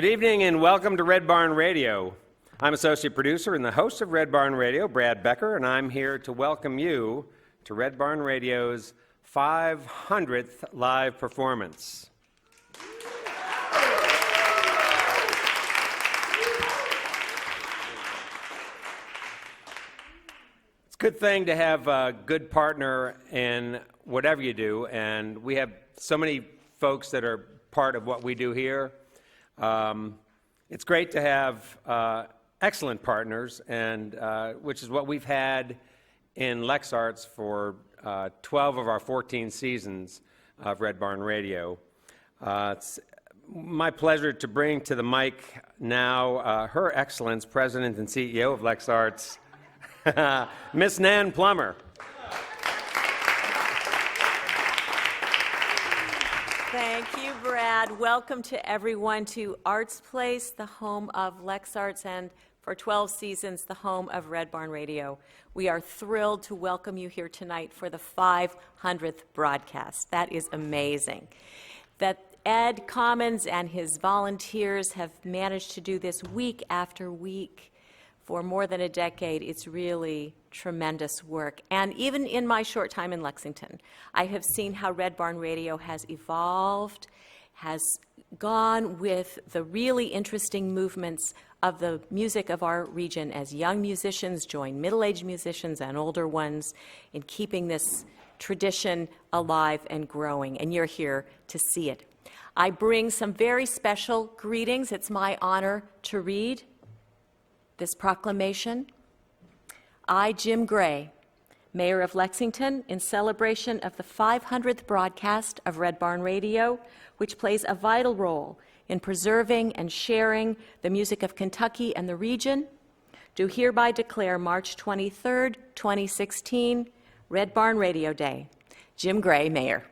Good evening and welcome to Red Barn Radio. I'm associate producer and the host of Red Barn Radio, Brad Becker, and I'm here to welcome you to Red Barn Radio's 500th live performance. It's a good thing to have a good partner in whatever you do, and we have so many folks that are part of what we do here. It's great to have excellent partners, and which is what we've had in LexArts for 12 of our 14 seasons of Red Barn Radio. It's my pleasure to bring to the mic now Her Excellence, President and CEO of LexArts, Miss Nan Plummer. Thank you, Brad. Welcome to everyone to Arts Place, the home of LexArts, and for 12 seasons, the home of Red Barn Radio. We are thrilled to welcome you here tonight for the 500th broadcast. That is amazing. That Ed Commons and his volunteers have managed to do this week after week for more than a decade. It's really tremendous work. And even in my short time in Lexington, I have seen how Red Barn Radio has evolved, has gone with the really interesting movements of the music of our region as young musicians join middle-aged musicians and older ones in keeping this tradition alive and growing. And you're here to see it. I bring some very special greetings. It's my honor to read this proclamation. I, Jim Gray, Mayor of Lexington, in celebration of the 500th broadcast of Red Barn Radio, which plays a vital role in preserving and sharing the music of Kentucky and the region, do hereby declare March 23rd, 2016, Red Barn Radio Day. Jim Gray, Mayor.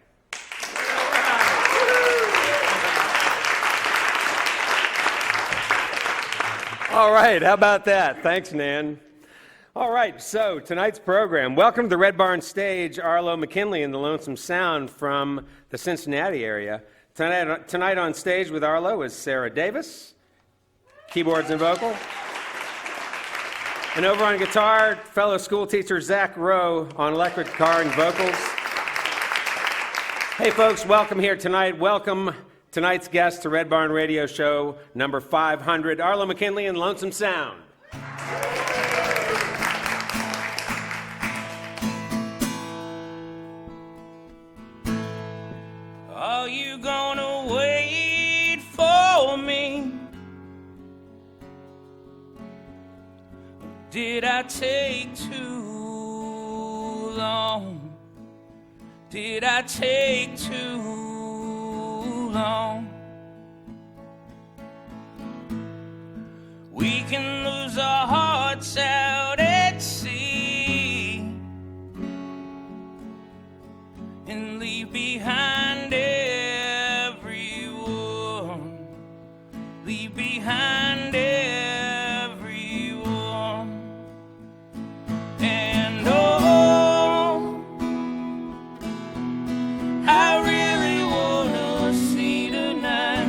All right, how about that? Thanks, Nan. All right, so tonight's program. Welcome to the Red Barn stage, Arlo Mckinley and the Lonesome Sound from the Cincinnati area. Tonight on stage with Arlo is Sarah Davis, keyboards and vocal. And over on guitar, fellow school teacher Zach Rowe on electric guitar and vocals. Hey folks, welcome here tonight. Welcome tonight's guest to Red Barn Radio Show number 500, Arlo Mckinley and Lonesome Sound. Are you gonna wait for me? Did I take too long? Did I take too long? We can lose our hearts out at sea and leave behind everyone, leave behind everyone. And oh, I really wanna see tonight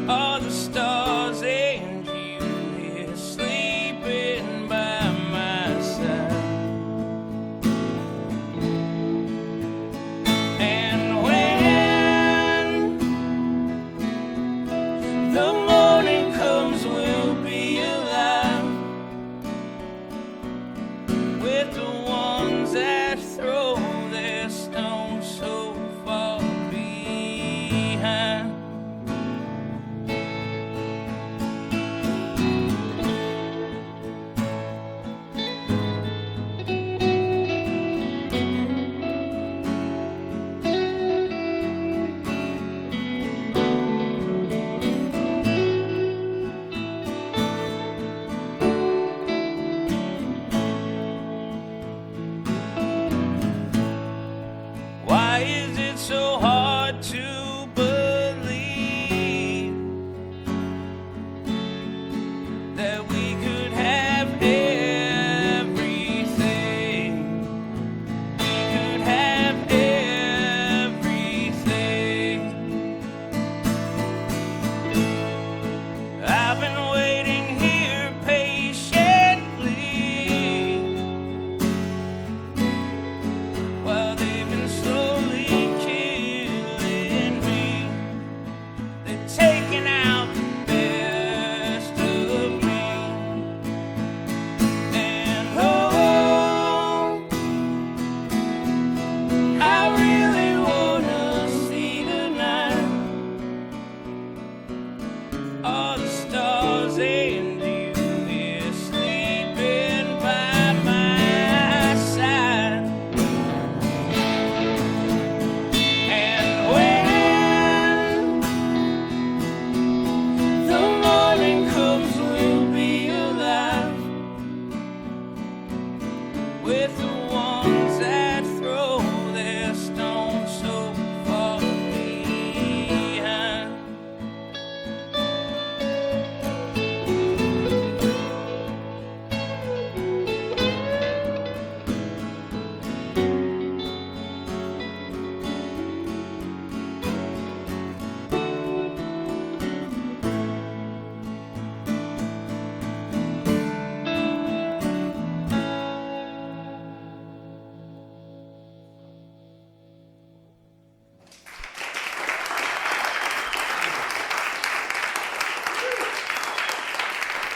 all the stars and you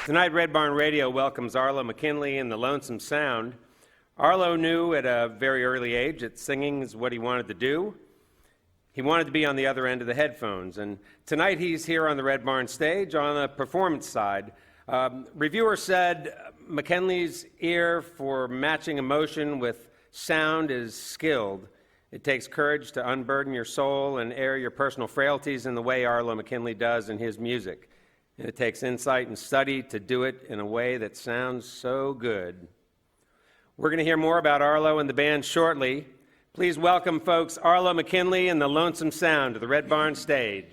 Tonight, Red Barn Radio welcomes Arlo Mckinley and the Lonesome Sound. Arlo knew at a very early age that singing is what he wanted to do. He wanted to be on the other end of the headphones, and tonight he's here on the Red Barn stage on the performance side. Reviewers said McKinley's ear for matching emotion with sound is skilled. It takes courage to unburden your soul and air your personal frailties in the way Arlo McKinley does in his music. And it takes insight and study to do it in a way that sounds so good. We're going to hear more about Arlo and the band shortly. Please welcome, folks, Arlo McKinley and the Lonesome Sound to the Red Barn stage.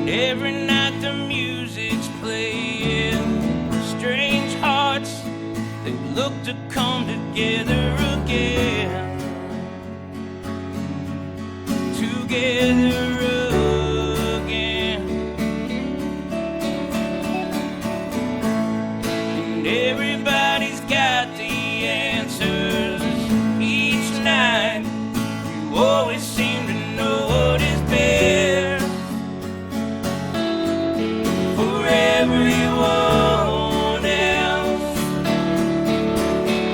Every night the music's playing, strange hearts, they look to come together again, together again. And everybody's got the answers each night. You always seem to know what is best for everyone else.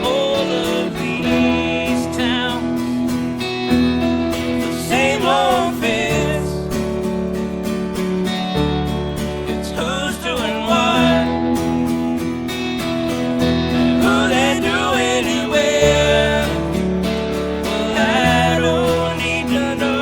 All of these towns, the same old fits. It's who's doing what, who they do anywhere. Well, I don't need to know.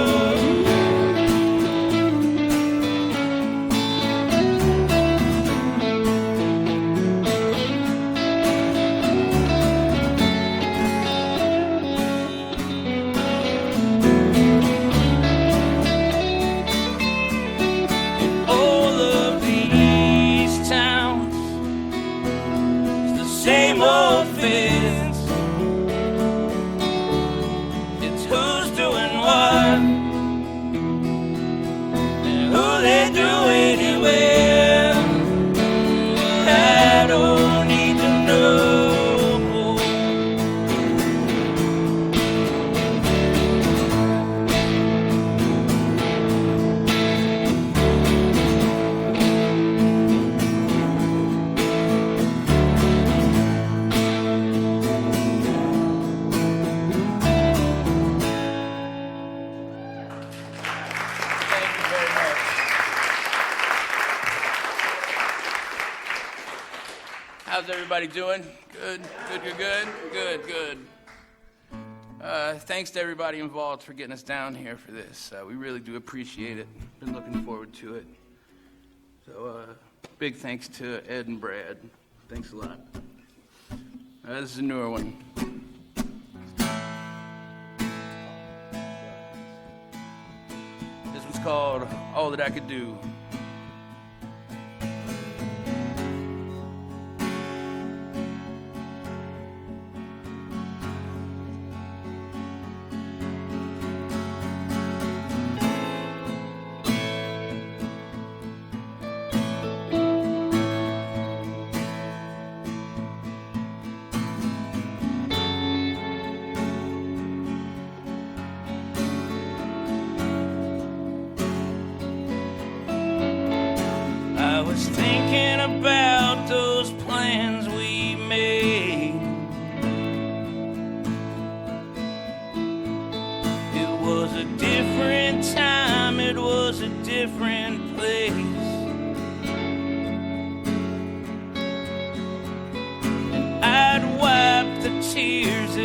All of these towns, it's the same old fits. It's who's doing what, and who they do anywhere. Well, I don't need to know. Thank you very much. How's everybody doing? Good. Thanks to everybody involved for getting us down here for this. We really do appreciate it. Been looking forward to it. So, big thanks to Ed and Brad. Thanks a lot. This is a newer one. This one's called All That I Could Do.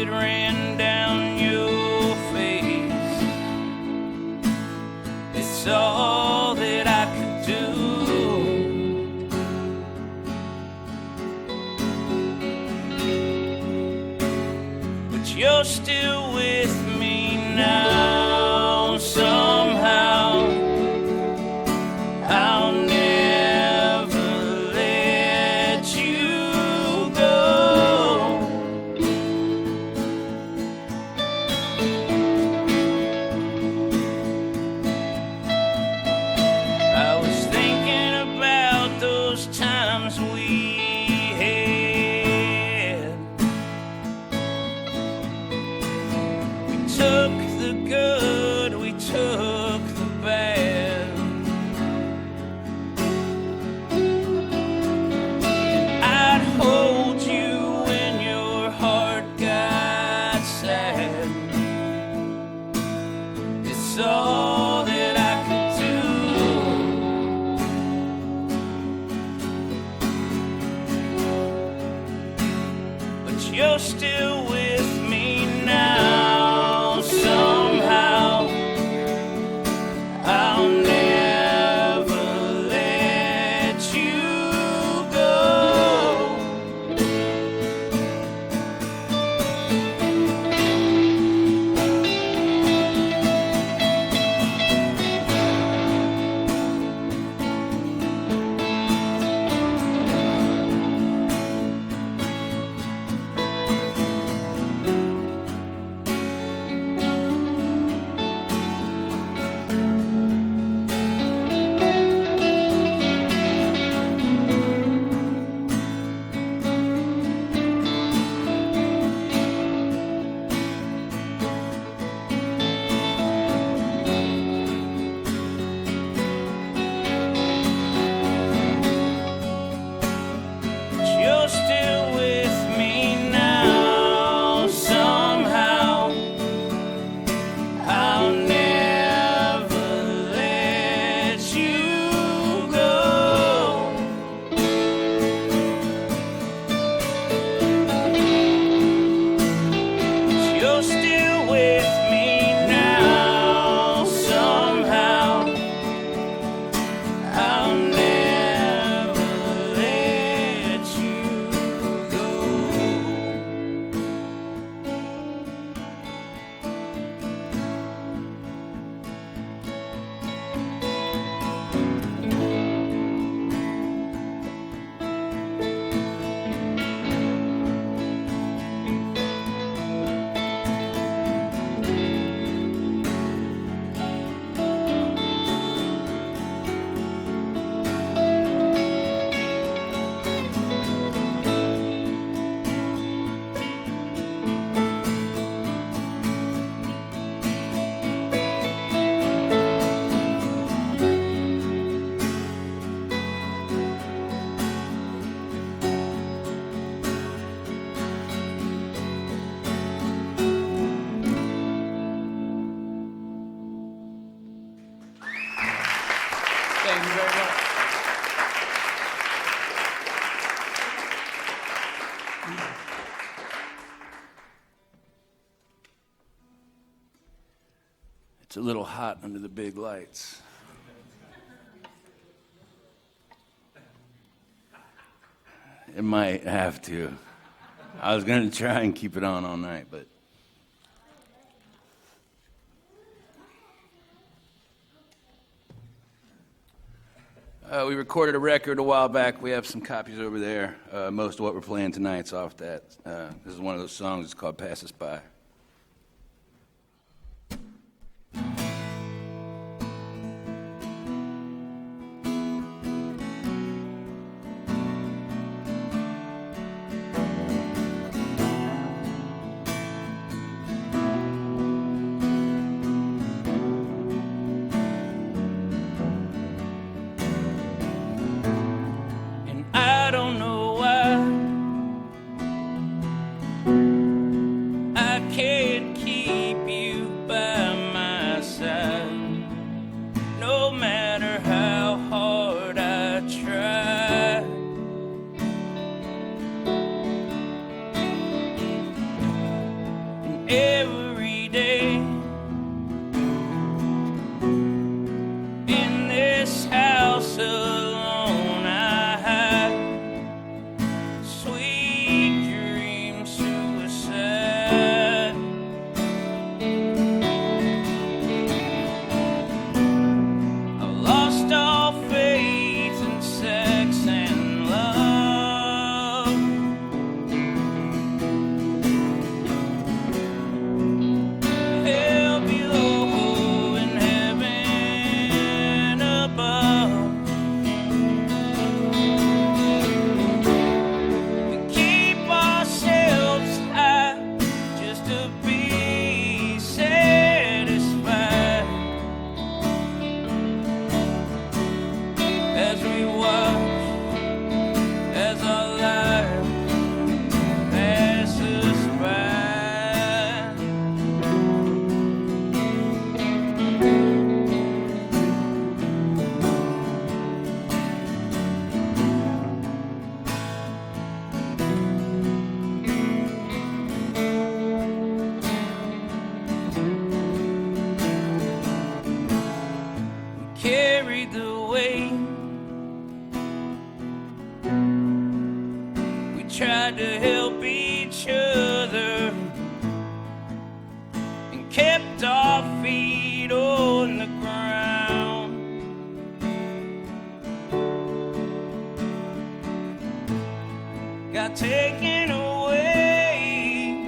that ran down your face. It's all that I could do. But you're still with me now somehow. I'll never let you go. I was thinking about those times we had. We took the good, we took the bad. I'd hold you when your heart got sad. It's all that I could do. But you're still with me now somehow. I'll never let you go. But you're still with me now somehow. I'll never let you go. But you're still with me now somehow. I'll never let you go. Thank you very much. It's a little hot under the big lights. It might have to. I was going to try and keep it on all night, but we recorded a record a while back. We have some copies over there. Most of what we're playing tonight's off that. This is one of those songs. It's called Pass Us By. And I don't know why I tried to help each other and kept our feet on the ground. Got taken away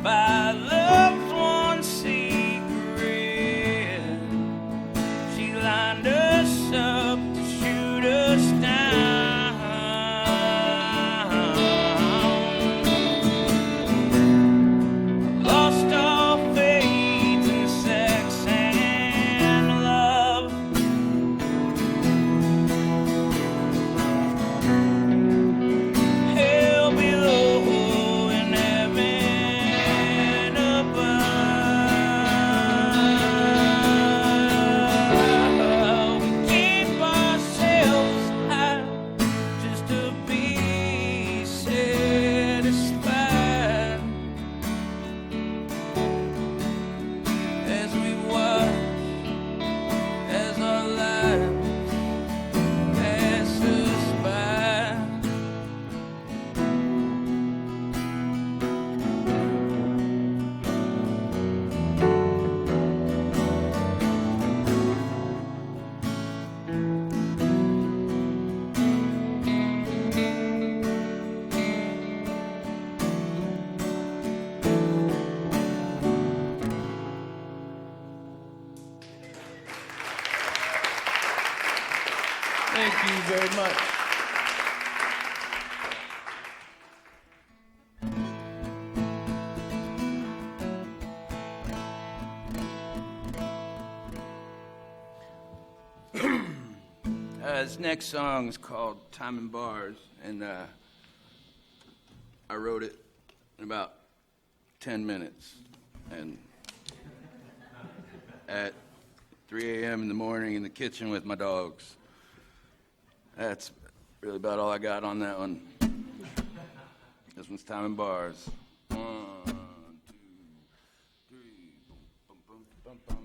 by a loved one's secret. She lined us up to shoot us down. Lost all faith in sex and love. Hell below and heaven above. We keep ourselves high just to be satisfied as we watch as our lives pass us by. Thank you very much. This next song is called Time and Bars, and I wrote it in about 10 minutes. And at 3 a.m. in the morning in the kitchen with my dogs. That's really about all I got on that one. This one's Time and Bars. 1, 2, 3, boom, boom, boom, boom, boom.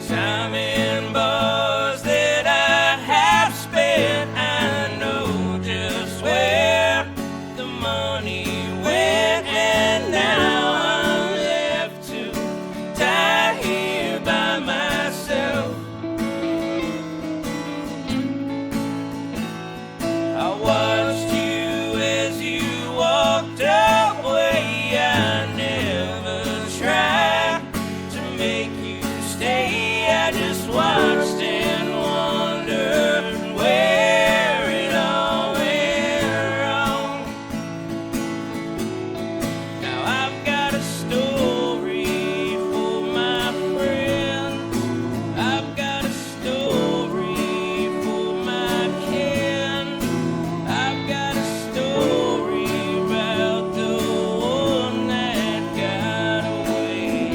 Time in bars that I have spent, I know just where the money went, and now I'm left to die here by myself. I watched you as you walked away. I never tried to make you stay. I just watched and wondered where it all went wrong. Now I've got a story for my friend. I've got a story for my kin. I've got a story about the one that got away.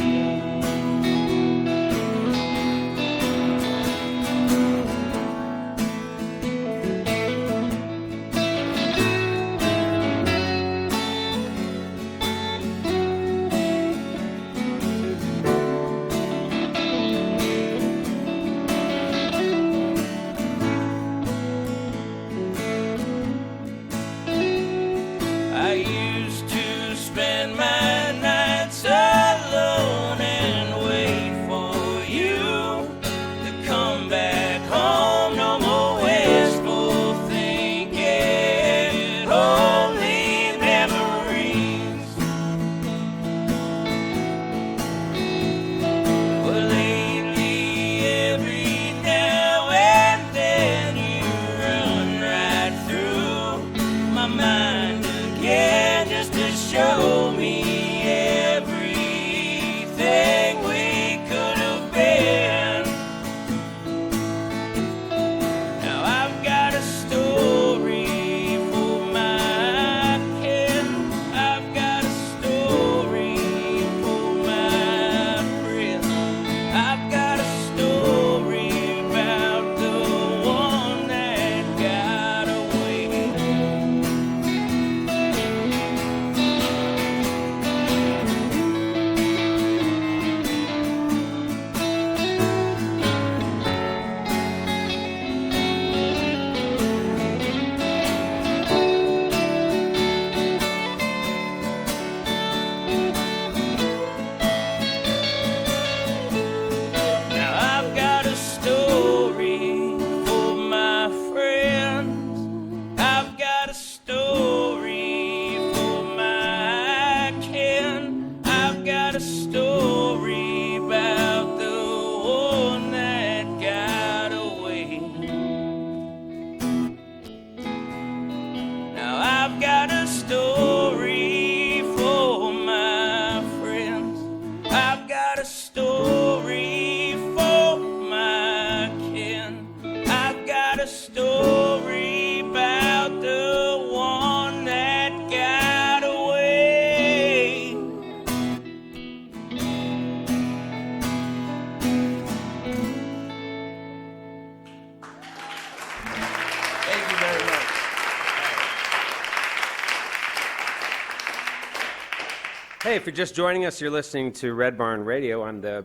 Hi, if you're just joining us, you're listening to Red Barn Radio. I'm the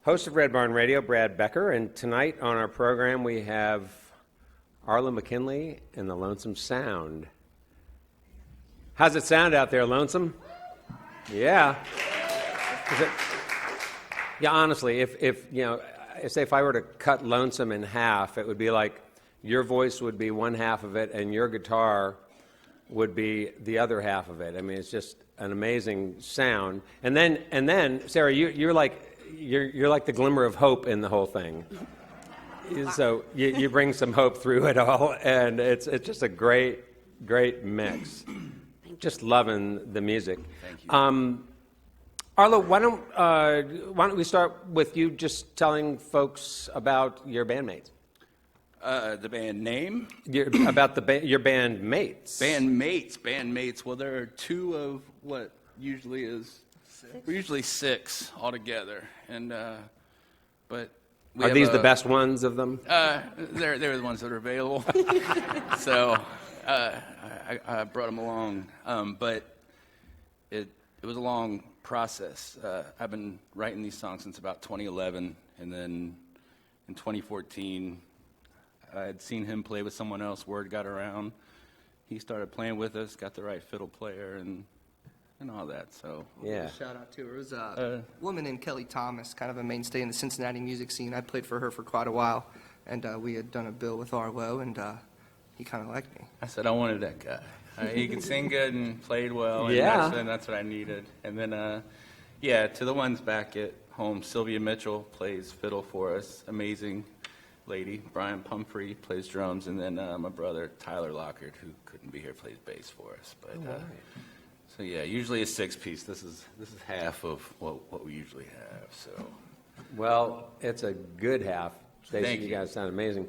host of Red Barn Radio, Brad Becker, and tonight on our program we have Arlo Mckinley and the Lonesome Sound. How's it sound out there, Lonesome? Yeah. Yeah, honestly, if I were to cut Lonesome in half, it would be like your voice would be one half of it and your guitar would be the other half of it. I mean, it's just an amazing sound. And then, Sarah, you're like the glimmer of hope in the whole thing. So you bring some hope through it all, and it's just a great mix. Just loving the music. Thank you. Arlo, why don't we start with you just telling folks about your bandmates? The band name? About your bandmates. Bandmates. Well, there are two of what usually is. We're usually six altogether, and but we Are have these the best ones of them? They're the ones that are available. So I brought them along, but it was a long process. I've been writing these songs since about 2011, and then in 2014. I had seen him play with someone else. Word got around. He started playing with us, got the right fiddle player, and all that. So yeah. Shout out to her. It was a woman named Kelly Thomas, kind of a mainstay in the Cincinnati music scene. I played for her for quite a while, and we had done a bill with Arlo, and he kind of liked me. I said I wanted that guy. He could sing good and played well, and Yeah. that's what I needed. And then, to the ones back at home, Sylvia Mitchell plays fiddle for us. Amazing lady. Brian Pumphrey plays drums, and then my brother Tyler Lockhart, who couldn't be here, plays bass for us. But so yeah, usually a six-piece. This is half of what we usually have. So Well, it's a good half. Stacey, Thank you you. guys sound amazing.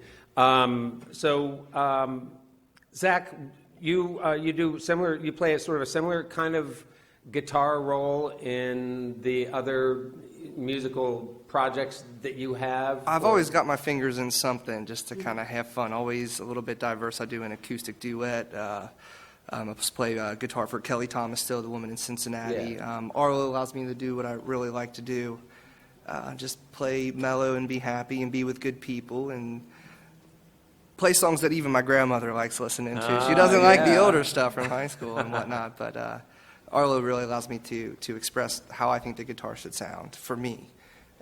Zach, you do similar. You play a sort of a similar kind of guitar role in the other musical projects that you have? I've always got my fingers in something just to kind of have fun. Always a little bit diverse. I do an acoustic duet. I play guitar for Kelly Thomas, still the woman in Cincinnati. Yeah. Arlo allows me to do what I really like to do. Just play mellow and be happy and be with good people and play songs that even my grandmother likes listening to. She doesn't like the yeah. older stuff from high school and whatnot, but Arlo really allows me to express how I think the guitar should sound for me.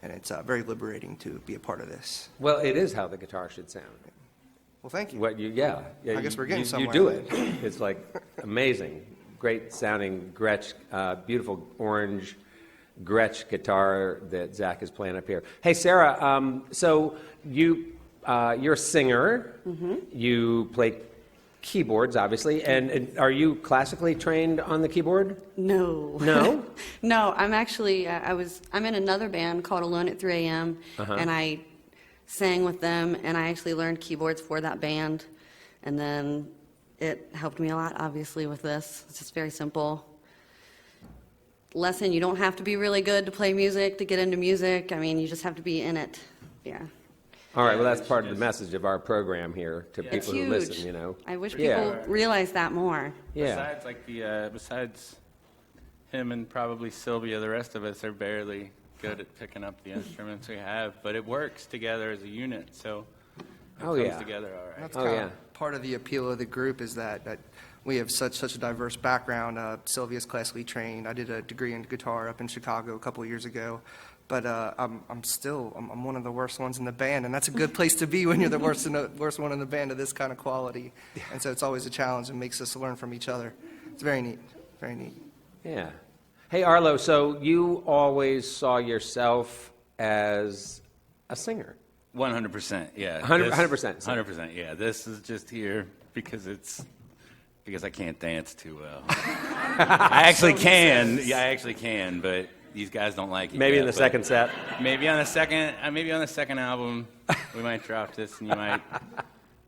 And it's very liberating to be a part of this. Well, it is how the guitar should sound. Well, thank you. Yeah. I guess we're getting somewhere. You do it. It's like amazing, great sounding Gretsch, beautiful orange Gretsch guitar that Zach is playing up here. Hey, Sarah. So you're a singer. Mm-hmm. You play keyboards, obviously, and are you classically trained on the keyboard? No. No? No, I'm actually, I'm in another band called Alone at 3 a.m., and I sang with them, and I actually learned keyboards for that band, and then it helped me a lot, obviously, with this. It's just very simple. Lesson, you don't have to be really good to play music, to get into music. I mean, you just have to be in it. Yeah. All right, well, that's part of the message of our program here to It's people who huge. listen, you know. I wish people Yeah. realize that more. Yeah. besides him and probably Sylvia, the rest of us are barely good at picking up the instruments we have, but it works together as a unit, so it Oh, comes yeah. together all right. That's Oh, kind yeah. of part of the appeal of the group is that we have such a diverse background. Sylvia's classically trained. I did a degree in guitar up in Chicago a couple of years ago. But I'm one of the worst ones in the band, and that's a good place to be when you're the worst one in the band of this kind of quality. And so it's always a challenge and makes us learn from each other. It's very neat, very neat. Yeah. Hey, Arlo, so you always saw yourself as a singer. 100%, yeah. 100%. 100%, yeah. This is just here because I can't dance too well. I actually can. Yeah, I actually can, but these guys don't like it. Maybe yet, in the but second set. Maybe on the second album, we might drop this, and you might.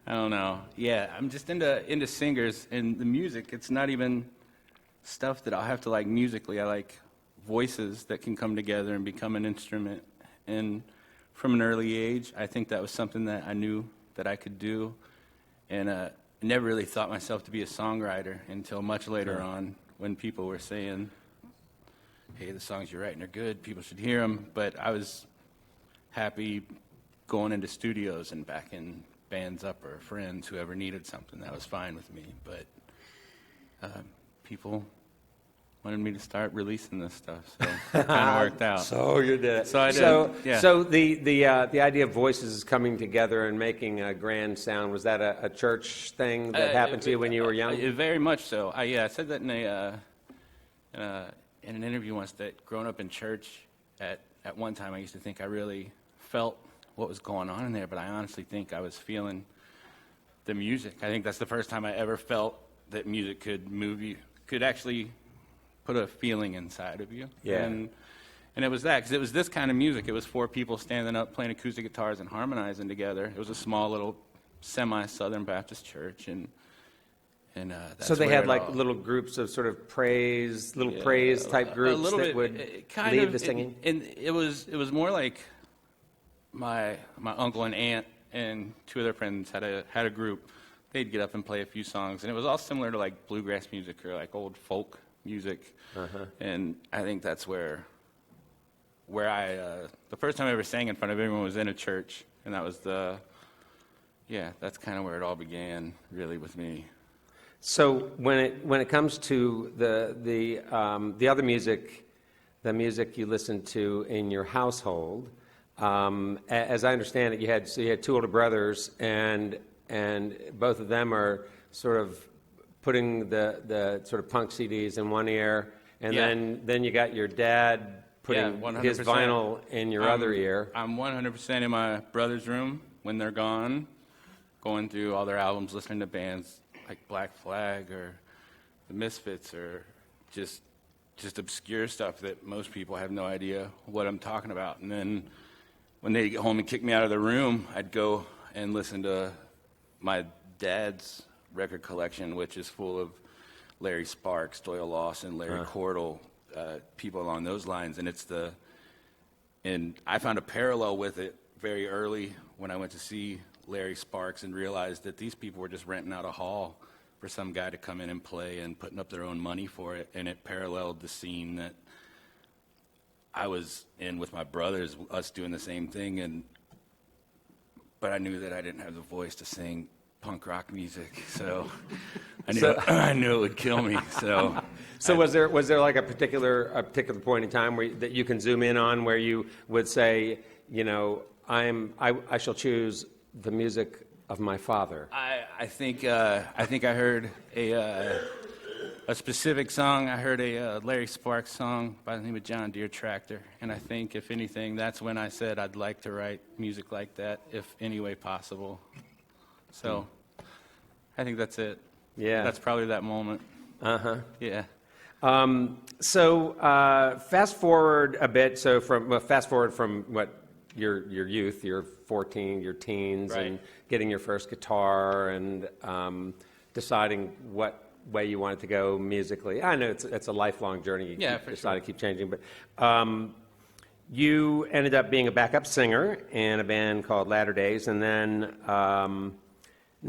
I don't know. Yeah, I'm just into singers and the music. It's not even stuff that I'll have to like musically. I like voices that can come together and become an instrument. And from an early age, I think that was something that I knew that I could do. And I never really thought myself to be a songwriter until much later on when people were saying, hey, the songs you're writing are good, people should hear them. But I was happy going into studios and backing bands up or friends, whoever needed something. That was fine with me. But people wanted me to start releasing this stuff, so it kind of worked out. So you did it. So I did, So, yeah. so the idea of voices coming together and making a grand sound, was that a church thing that happened to you when you were young? Very much so. I said that in an interview once, that growing up in church, at one time I used to think I really felt what was going on in there, but I honestly think I was feeling the music. I think that's the first time I ever felt that music could move you, could actually put a feeling inside of you. Yeah. And it was that, because it was this kind of music. It was 4 people standing up, playing acoustic guitars and harmonizing together. It was a small little semi-Southern Baptist church, and that's So they where had it like all- little groups of sort of praise, praise type groups a little that bit, would kind lead of, the singing? And it was more like my uncle and aunt and 2 other friends had a group. They'd get up and play a few songs, and it was all similar to like bluegrass music or like old folk music. And I think that's where I the first time I ever sang in front of everyone was in a church, and that was that's kind of where it all began, really, with me. So when it comes to the other music, the music you listen to in your household, as I understand it, you had 2 older brothers, and both of them are sort of putting the sort of punk CDs in one ear, and Yeah. then you got your dad putting 100%. his vinyl in your other ear. I'm 100% in my brother's room when they're gone, going through all their albums, listening to bands like Black Flag or the Misfits, or just obscure stuff that most people have no idea what I'm talking about. And then when they get home and kick me out of the room, I'd go and listen to my dad's record collection, which is full of Larry Sparks, Doyle Lawson, Larry Cordell, people along those lines. And I found a parallel with it very early when I went to see Larry Sparks and realized that these people were just renting out a hall for some guy to come in and play and putting up their own money for it. And it paralleled the scene that I was in with my brothers, us doing the same thing. But I knew that I didn't have the voice to sing punk rock music, so I knew it would kill me. So Was there like a particular point in time that you can zoom in on where you would say, I shall choose the music of my father? I think I heard a specific song. I heard a Larry Sparks song by the name of John Deere Tractor, and I think, if anything, that's when I said I'd like to write music like that, if any way possible. So I think that's it. Yeah. That's probably that moment. Yeah. So fast forward a bit. So fast forward from what your youth, your 14, your teens, Right. and getting your first guitar and deciding what way you wanted to go musically. I know it's a lifelong journey. You decide to keep changing, but you ended up being a backup singer in a band called Latter Days, and then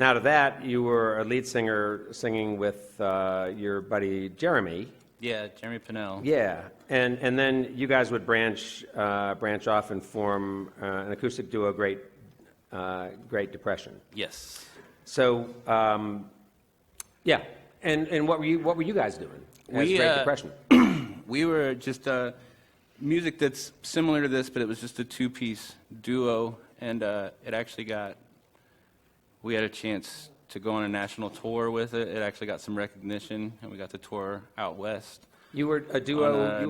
out of that, you were a lead singer singing with your buddy Jeremy. Yeah, Jeremy Pinnell. Yeah, and then you guys would branch off and form an acoustic duo, Great Depression. Yes. So, yeah, and what were you guys doing as Great Depression? We were just music that's similar to this, but it was just a 2-piece duo, and it actually we had a chance to go on a national tour with it. It actually got some recognition, and we got to tour out west. You were a duo.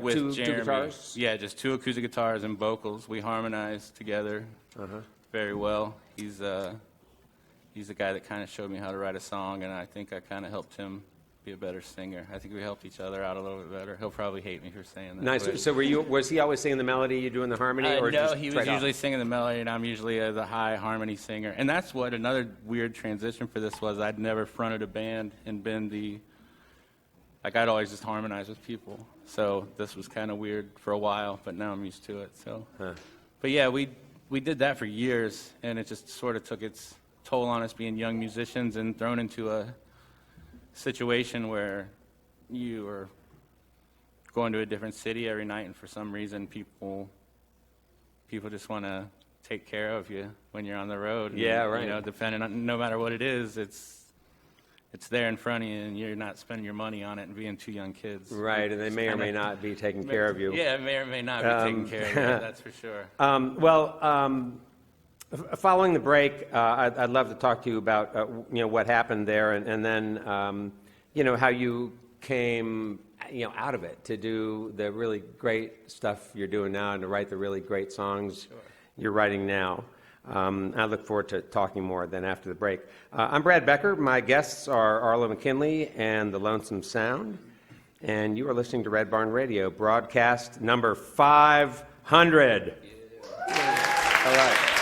With two Jeremy. guitars. Yeah, just 2 acoustic guitars and vocals. We harmonized together very well. He's the guy that kind of showed me how to write a song, and I think I kind of helped him be a better singer. I think we helped each other out a little bit better. He'll probably hate me for saying that. Nice. but- So was he always singing the melody, you doing the harmony, or no, just he was trade off? usually singing the melody, and I'm usually the high harmony singer. And that's what another weird transition for this was. I'd never fronted a band and been I'd always just harmonized with people. So this was kind of weird for a while, but now I'm used to it. So, But yeah, we did that for years, and it just sort of took its toll on us being young musicians and thrown into a situation where you are going to a different city every night, and for some reason people just want to take care of you when you're on the road. Yeah, And, right. You know, depending on, no matter what it is, it's there in front of you, and you're not spending your money on it and being two young kids. Right, and they may or may not be taking care of you. Yeah, may or may not be taking care of you, that's for sure. Following the break, I'd love to talk to you about what happened there, and then how you came out of it to do the really great stuff you're doing now and to write the really great songs you're writing now. I look forward to talking more then after the break. I'm Brad Becker. My guests are Arlo Mckinley and the Lonesome Sound, and you are listening to Red Barn Radio, broadcast number 500. Yeah. All right.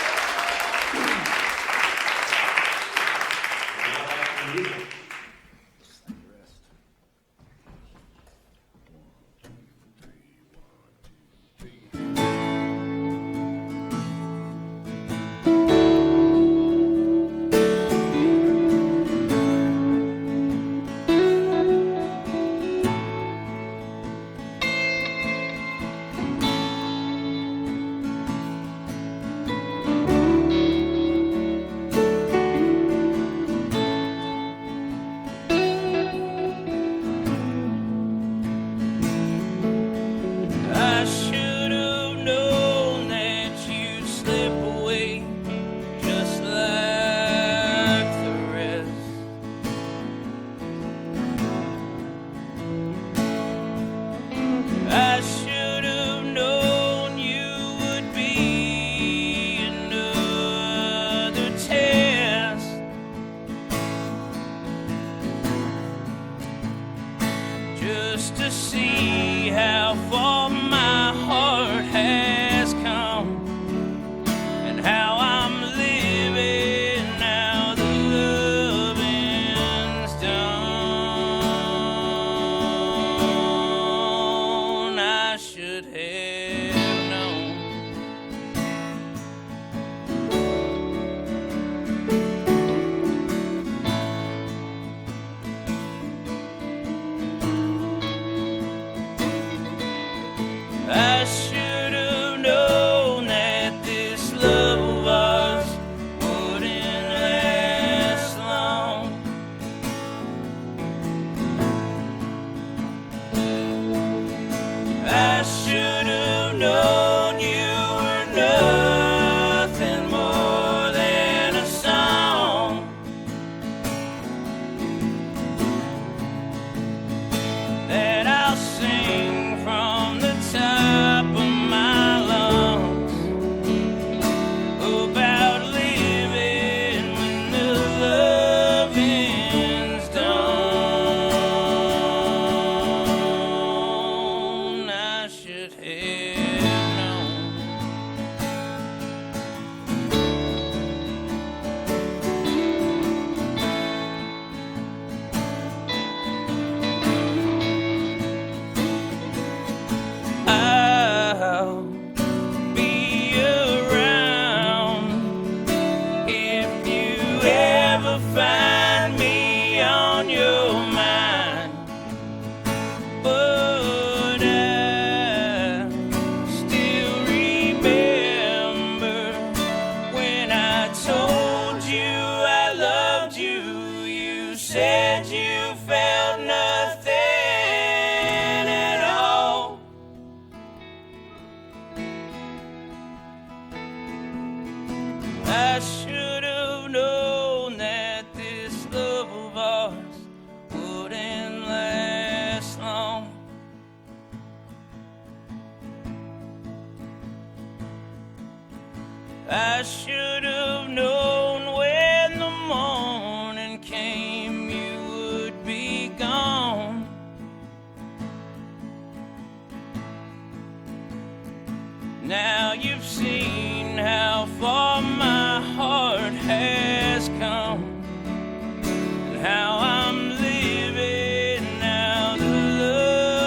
I should have known that this love of ours wouldn't last long. I should have known when the morning came you would be gone. Now you've seen how far my heart has come, and how I'm living now the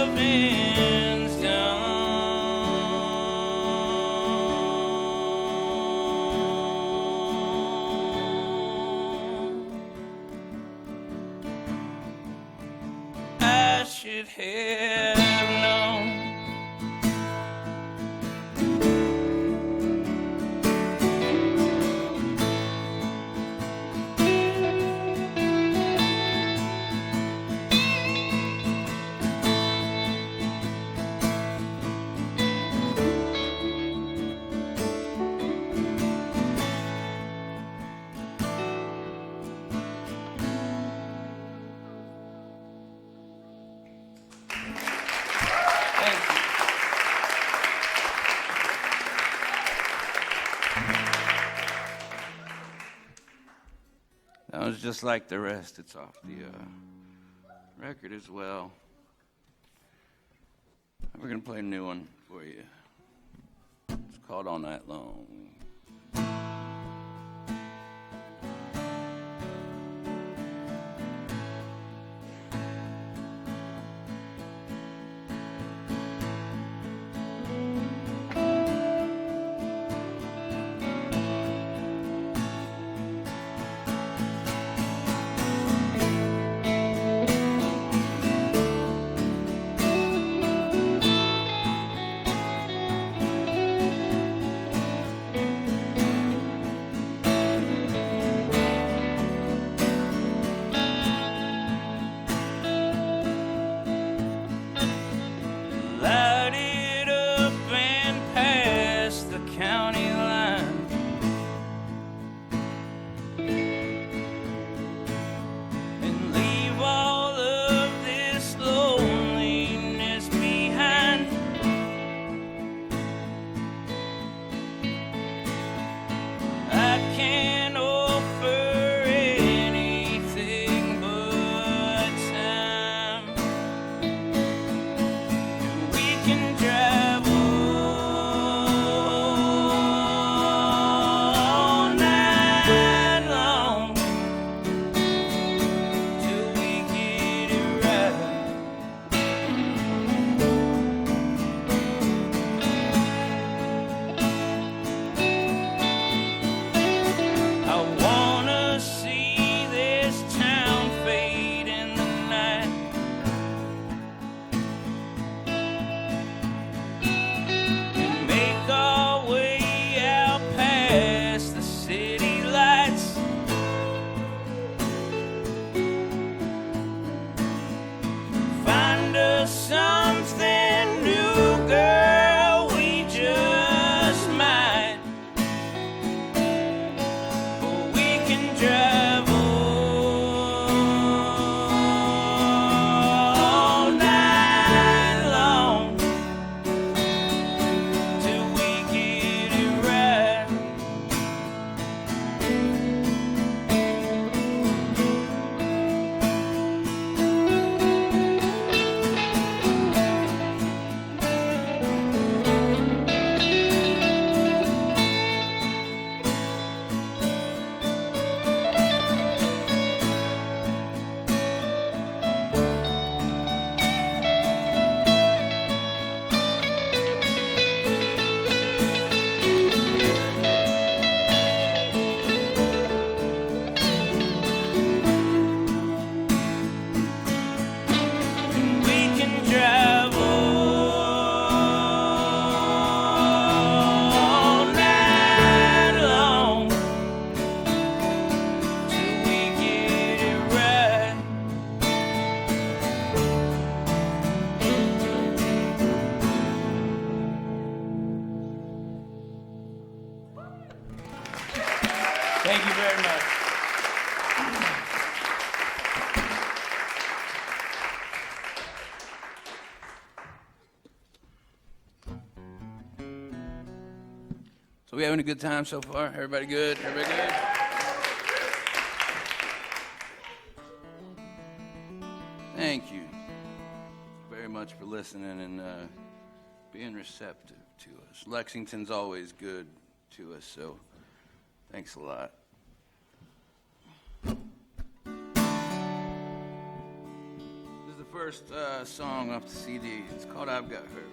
loving's done. I should have known. one's just like the rest. It's off the record as well. We're going to play a new one for you. It's called All Night Long. Light it up and pass the county line. And leave all of this loneliness behind. I can't offer anything but time. We can drive all night long till we get it right. I wanna see this town fade in the night. And make our way out past the city lights. Find us something new, girl, we just might. But we can drive all night long till we get it right. We can drive all night long till we get it right. Thank you very much. So we having a good time so far? Everybody good? Everybody good? Thank you very much for listening and being receptive to us. Lexington's always good to us, so thanks a lot. This is the first song off the CD. It's called I've Got Her.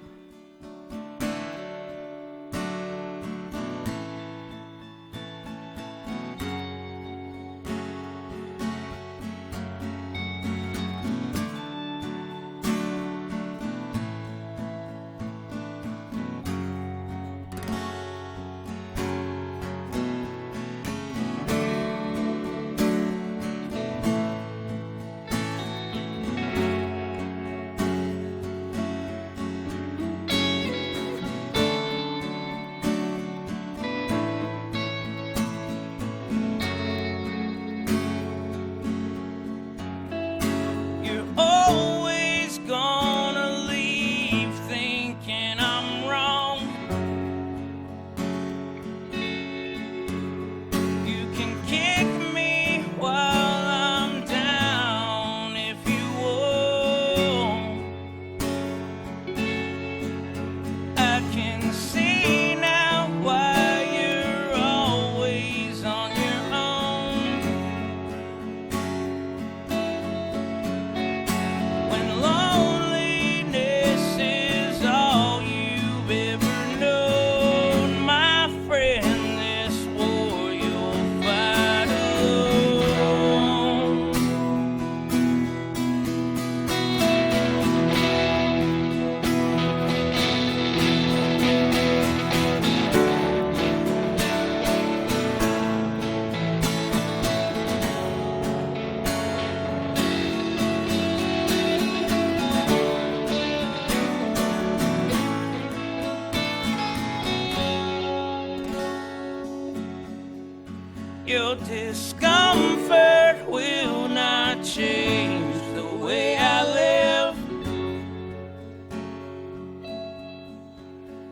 Your discomfort will not change the way I live.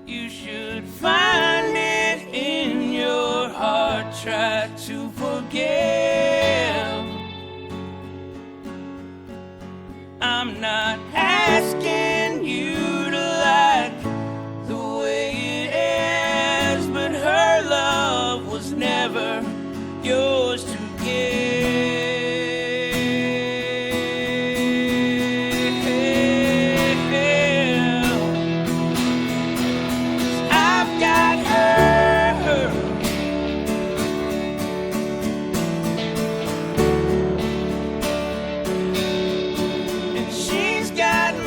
You should find it in your heart, try to forgive. I'm not asking you to like the way it is, but her love was never yours to give. I've got her, and she's got me.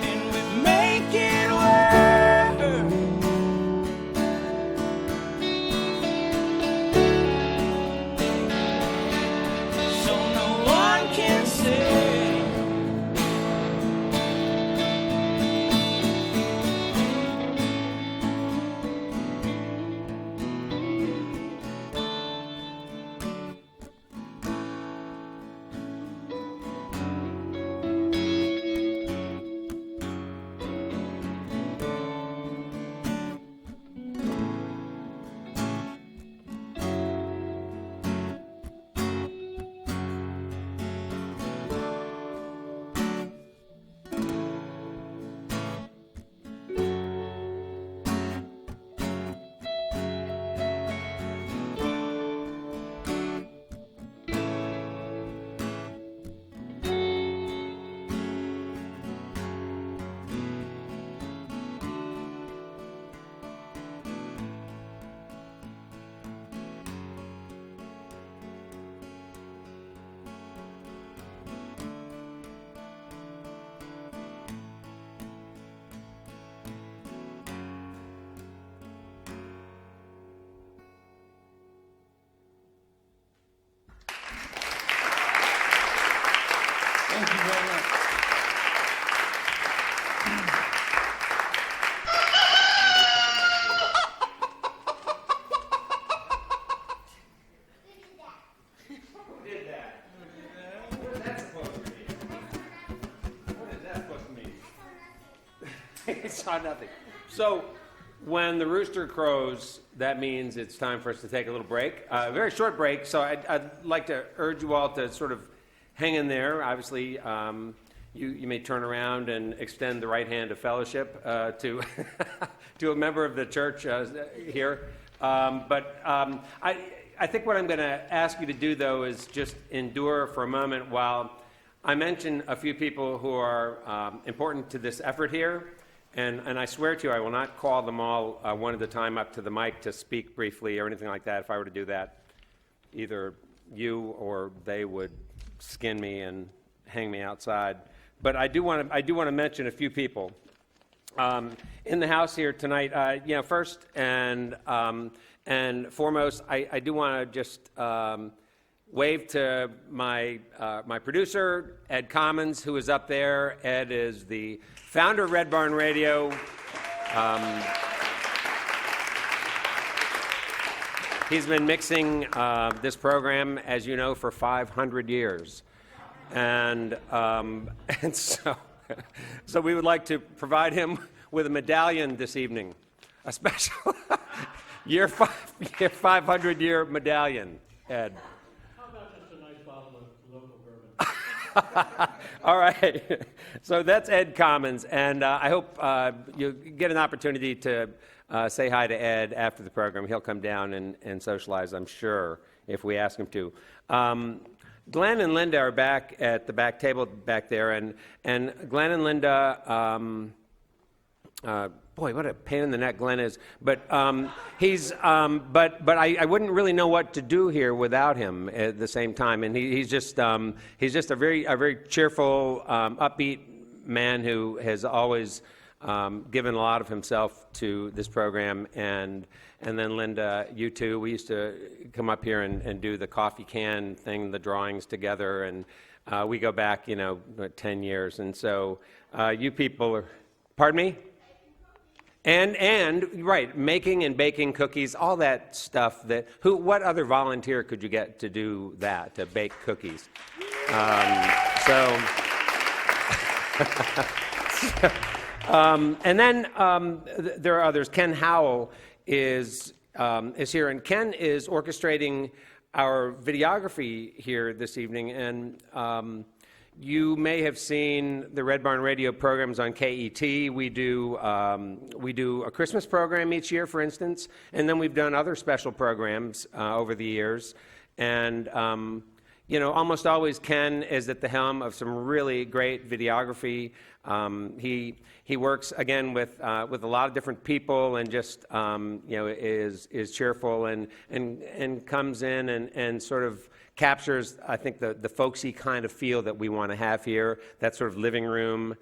And we make it work. So no one can say thank you very much. It's not nothing. So, when the rooster crows, that means it's time for us to take a little break. A very short break, so I'd like to urge you all to sort of hang in there. Obviously, you may turn around and extend the right hand of fellowship to to a member of the church here. I think what I'm going to ask you to do, though, is just endure for a moment while I mention a few people who are important to this effort here. And I swear to you, I will not call them all one at a time up to the mic to speak briefly or anything like that. If I were to do that, either you or they would skin me and hang me outside. But I do want to mention a few people in the house here tonight. First and foremost, I do want to just wave to my producer, Ed Commons, who is up there. Ed is the founder of Red Barn Radio. He's been mixing this program, as you know, for 500 years. And so we would like to provide him with a medallion this evening, a special year 500-year medallion, Ed. How about just a nice bottle of local bourbon? All right. So that's Ed Commons, and I hope you get an opportunity to say hi to Ed after the program. He'll come down and socialize, I'm sure, if we ask him to. Glenn and Linda are back at the back table back there, and Glenn and Linda, boy, what a pain in the neck Glenn is. But he's, but I wouldn't really know what to do here without him at the same time. And he's just a very cheerful, upbeat man who has always given a lot of himself to this program. And then Linda, you too. We used to come up here and do the coffee can thing, the drawings together, and We go back, 10 years. And so you people are, pardon me? And right, making and baking cookies, all that stuff. What other volunteer could you get to do that, to bake cookies? And then there are others. Ken Howell is here, and Ken is orchestrating our videography here this evening. And you may have seen the Red Barn Radio programs on KET. We do a Christmas program each year, for instance, and then we've done other special programs over the years. And almost always Ken is at the helm of some really great videography. He works again with a lot of different people, and just is cheerful and comes in and sort of captures, I think, the folksy kind of feel that we want to have here, that sort of living room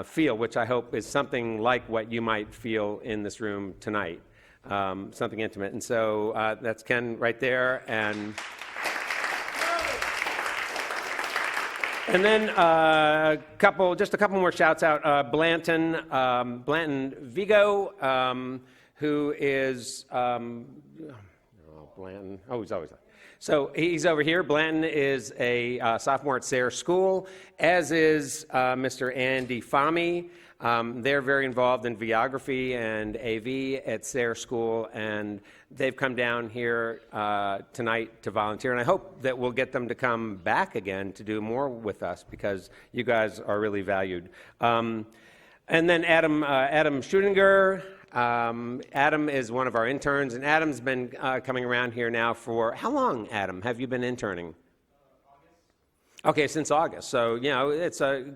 feel, which I hope is something like what you might feel in this room tonight, something intimate. And so that's Ken right there. And then just a couple more shouts out. Blanton Vigo, who is Blanton. Oh, he's always. So he's over here. Blanton is a sophomore at Sayre School, as is Mr. Andy Fahmy. They're very involved in videography and AV at Sayre School, and they've come down here tonight to volunteer. And I hope that we'll get them to come back again to do more with us, because you guys are really valued. And then Adam Schudinger. Adam is one of our interns, and Adam's been coming around here now for, how long, Adam, have you been interning? August. Okay, since August. So, it's so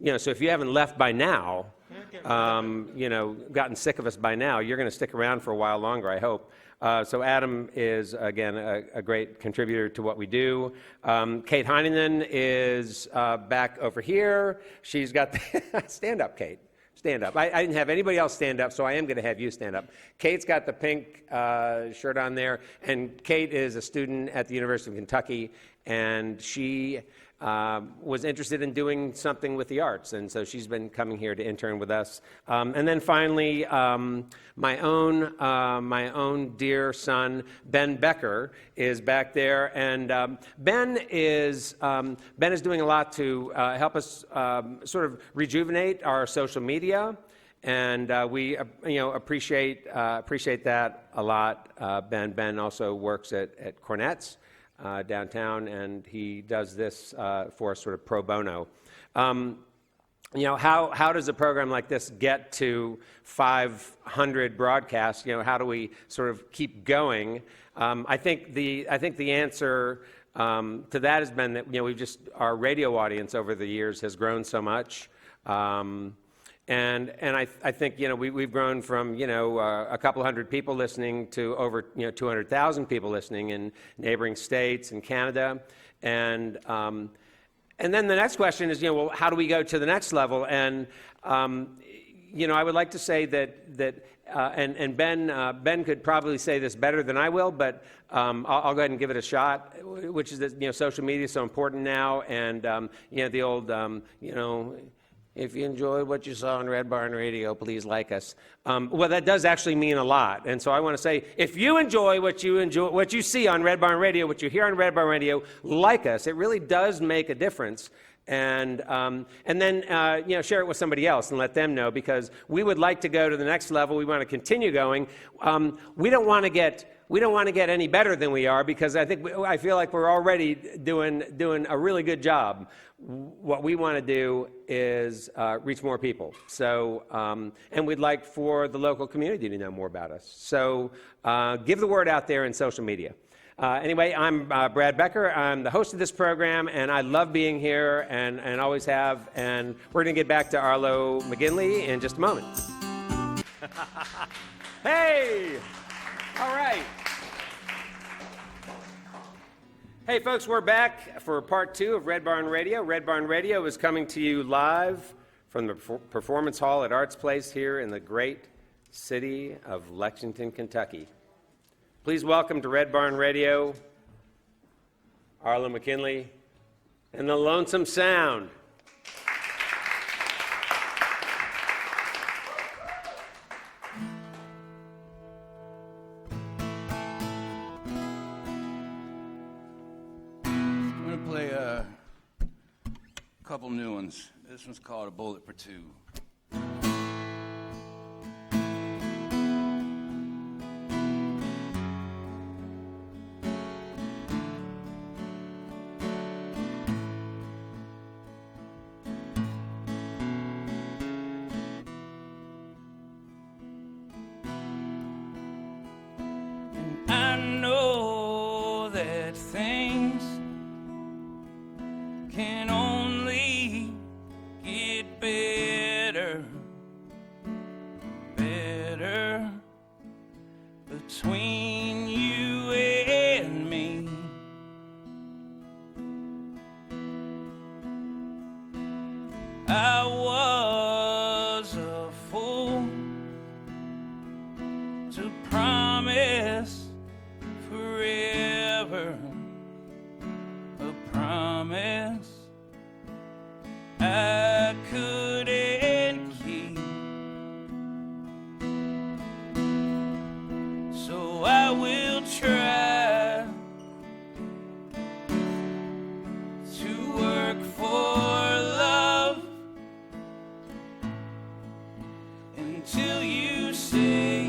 if you haven't left by now, gotten sick of us by now, you're going to stick around for a while longer, I hope. So Adam is, again, a great contributor to what we do. Kate Heineman is back over here. She's got the stand up, Kate. Stand up. I didn't have anybody else stand up, so I am going to have you stand up. Kate's got the pink shirt on there, and Kate is a student at the University of Kentucky, and she was interested in doing something with the arts, and so she's been coming here to intern with us. And then finally, my own dear son, Ben Becker, is back there, and Ben is doing a lot to help us sort of rejuvenate our social media, and we appreciate that a lot. Ben also works at Cornette's downtown, and he does this for us sort of pro bono. How does a program like this get to 500 broadcasts? How do we sort of keep going? I think the answer to that has been that our radio audience over the years has grown so much. And I think we've grown from a couple hundred people listening to over 200,000 people listening in neighboring states and Canada, and then the next question is how do we go to the next level? And I would like to say that and Ben could probably say this better than I will, but I'll go ahead and give it a shot, which is that social media is so important now, and the old if you enjoyed what you saw on Red Barn Radio, please like us. Well, that does actually mean a lot. And so I want to say, if you enjoy what you see on Red Barn Radio, what you hear on Red Barn Radio, like us. It really does make a difference. And then share it with somebody else and let them know, because we would like to go to the next level. We want to continue going. We don't want to get any better than we are, because I feel like we're already doing a really good job. What we want to do is reach more people. So, and we'd like for the local community to know more about us. So, give the word out there in social media. Anyway, I'm Brad Becker. I'm the host of this program, and I love being here, and always have. And we're going to get back to Arlo Mckinley in just a moment. Hey! All right. Hey, folks, we're back for part 2 of Red Barn Radio. Red Barn Radio is coming to you live from the Performance Hall at Arts Place here in the great city of Lexington, Kentucky. Please welcome to Red Barn Radio, Arlo Mckinley And the Lonesome Sound. I'm going to play a couple new ones. This one's called A Bullet for Two. I know that things can only get better, better between you and me. I was a fool to promise forever, a promise I couldn't keep. So I will try to work for love until you say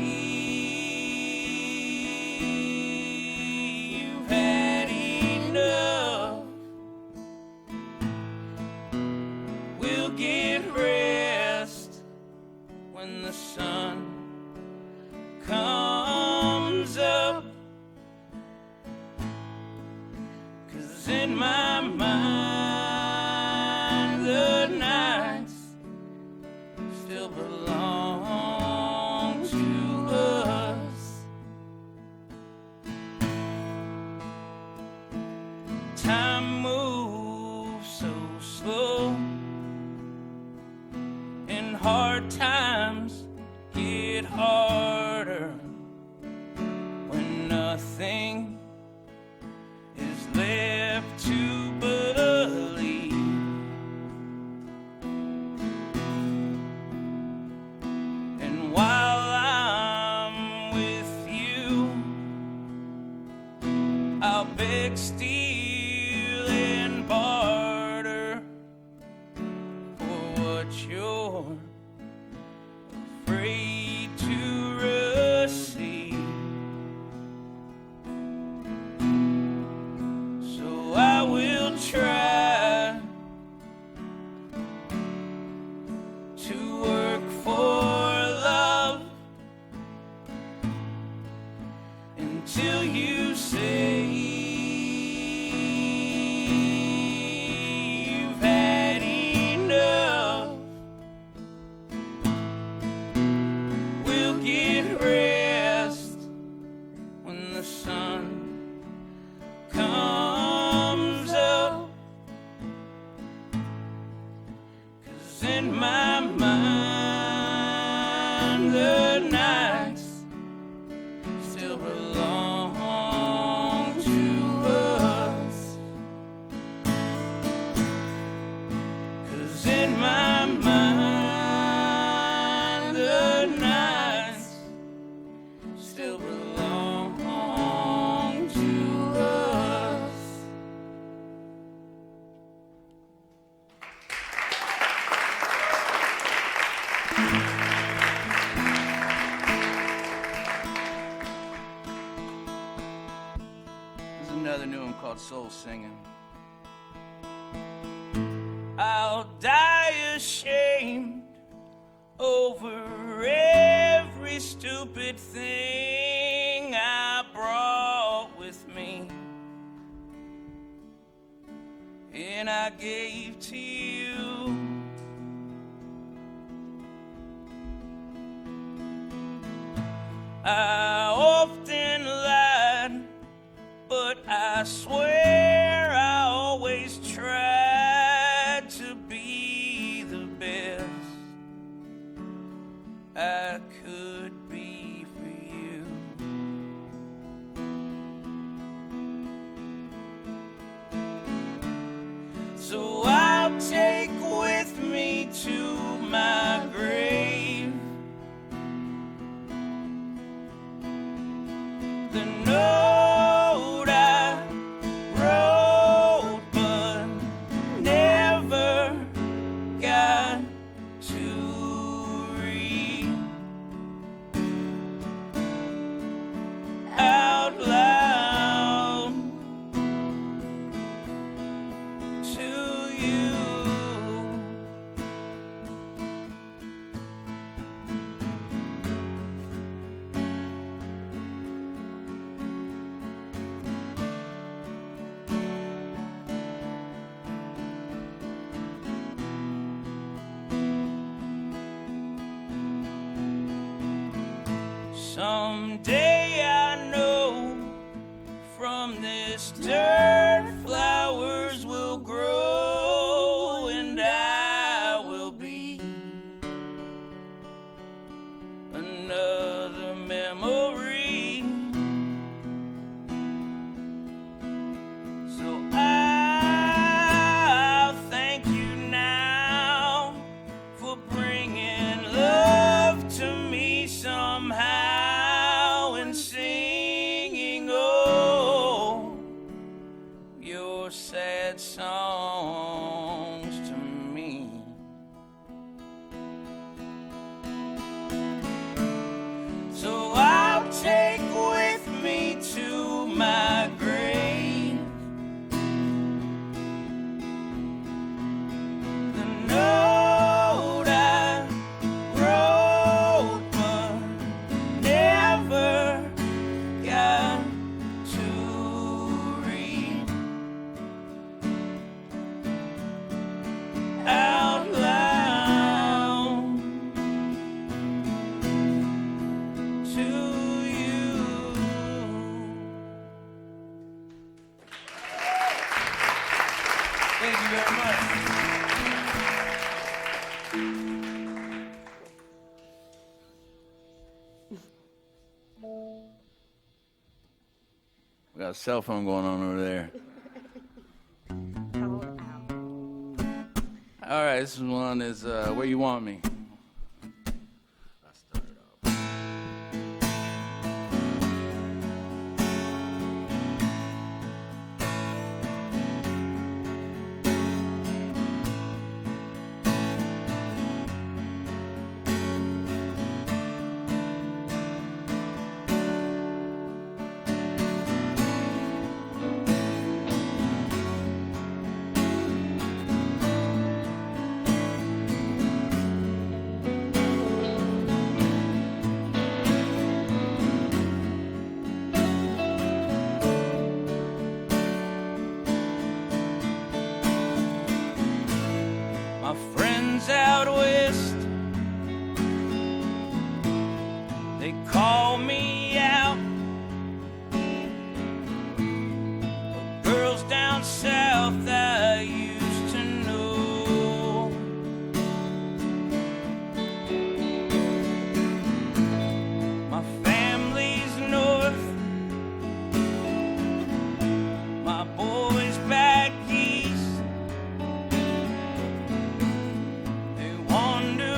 you've had enough. We'll get rest when the sun comes up, 'cause in my mind the nights still belong to us. Time moves so slow, and hard times get harder when nothing is left to believe. And while I'm with you, I'll beg, steal, and barter for what you're afraid to receive. So I will try to work for love until you say you've had enough. We'll get rest when the sun comes up, 'cause in my mind the nights still belong to us. 'Cause in my mind the nights still belong to us. There's another new one called Soul Singing. I'll die ashamed over every stupid thing I brought with me and I gave to you. I often lied, but I swear I always tried to be the best I could be for you. Someday I know from this dirt flowers will grow, and I will be another memory. So I'll thank you now for bringing love to me somehow, and singing, oh, your sad songs to me. So I'll take with me to my grave the note I wrote but never got to read out loud to you. Thank you very much. We got a cell phone going on over there. All right, this one is Where You Want Me. My friends out west, they call me out. The girls down south I used to know. My family's north, my boys back east. They wander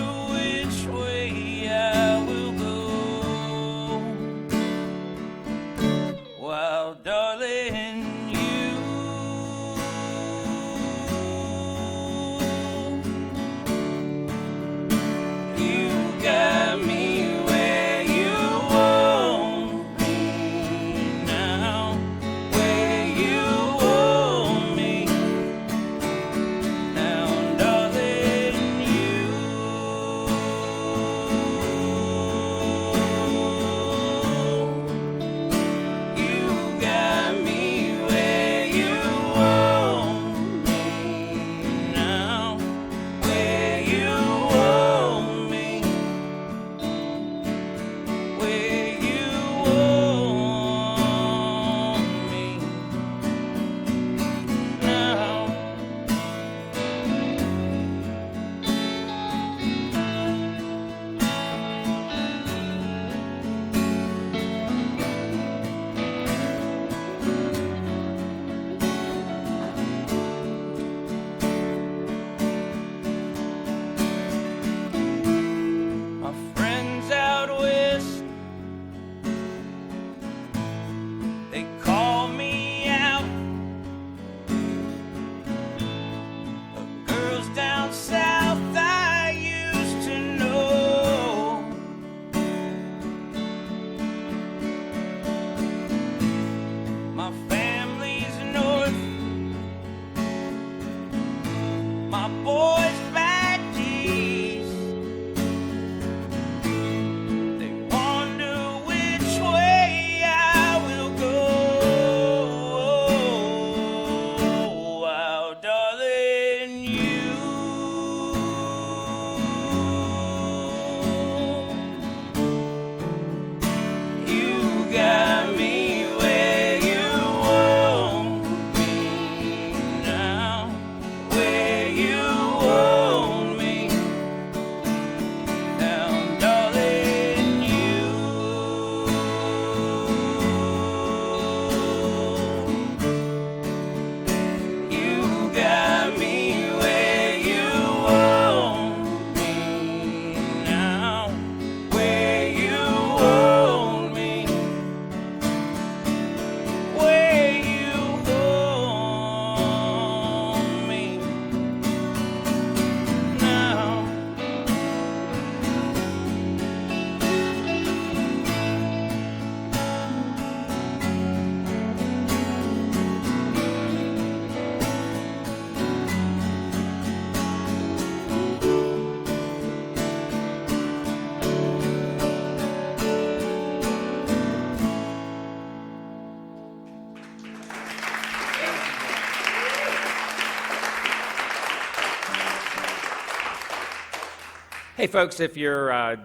Hey, folks, if you're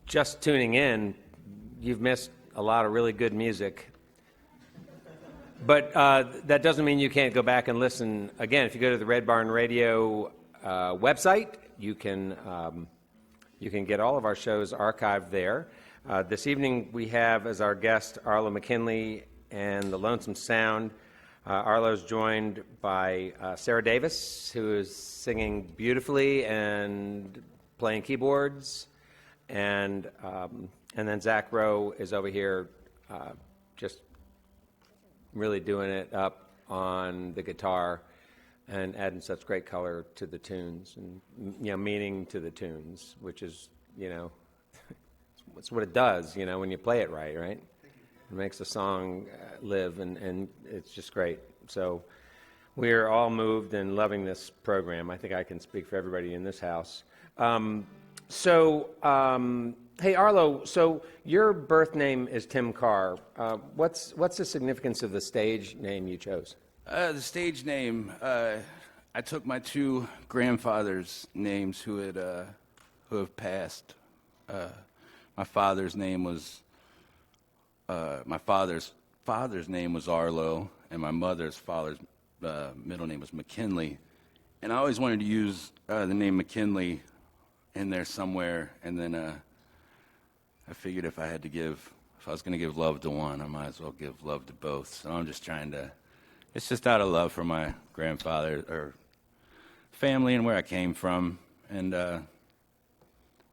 just tuning in, you've missed a lot of really good music. But that doesn't mean you can't go back and listen again. If you go to the Red Barn Radio website, you can get all of our shows archived there. This evening we have as our guest Arlo Mckinley and the Lonesome Sound. Arlo's joined by Sarah Davis, who is singing beautifully and playing keyboards, and then Zach Rowe is over here just really doing it up on the guitar and adding such great color to the tunes and meaning to the tunes, which is it's what it does when you play it right. It makes the song live, and it's just great. So we're all moved and loving this program. I think I can speak for everybody in this house. Hey, Arlo, so your birth name is Tim Carr. What's the significance of the stage name you chose? The stage name, I took my two grandfathers' names who have passed. My father's name was my father's name was Arlo, and my mother's father's middle name was McKinley. And I always wanted to use the name McKinley in there somewhere, and then I figured if I was going to give love to one, I might as well give love to both. So I'm just it's just out of love for my grandfather or family and where I came from, and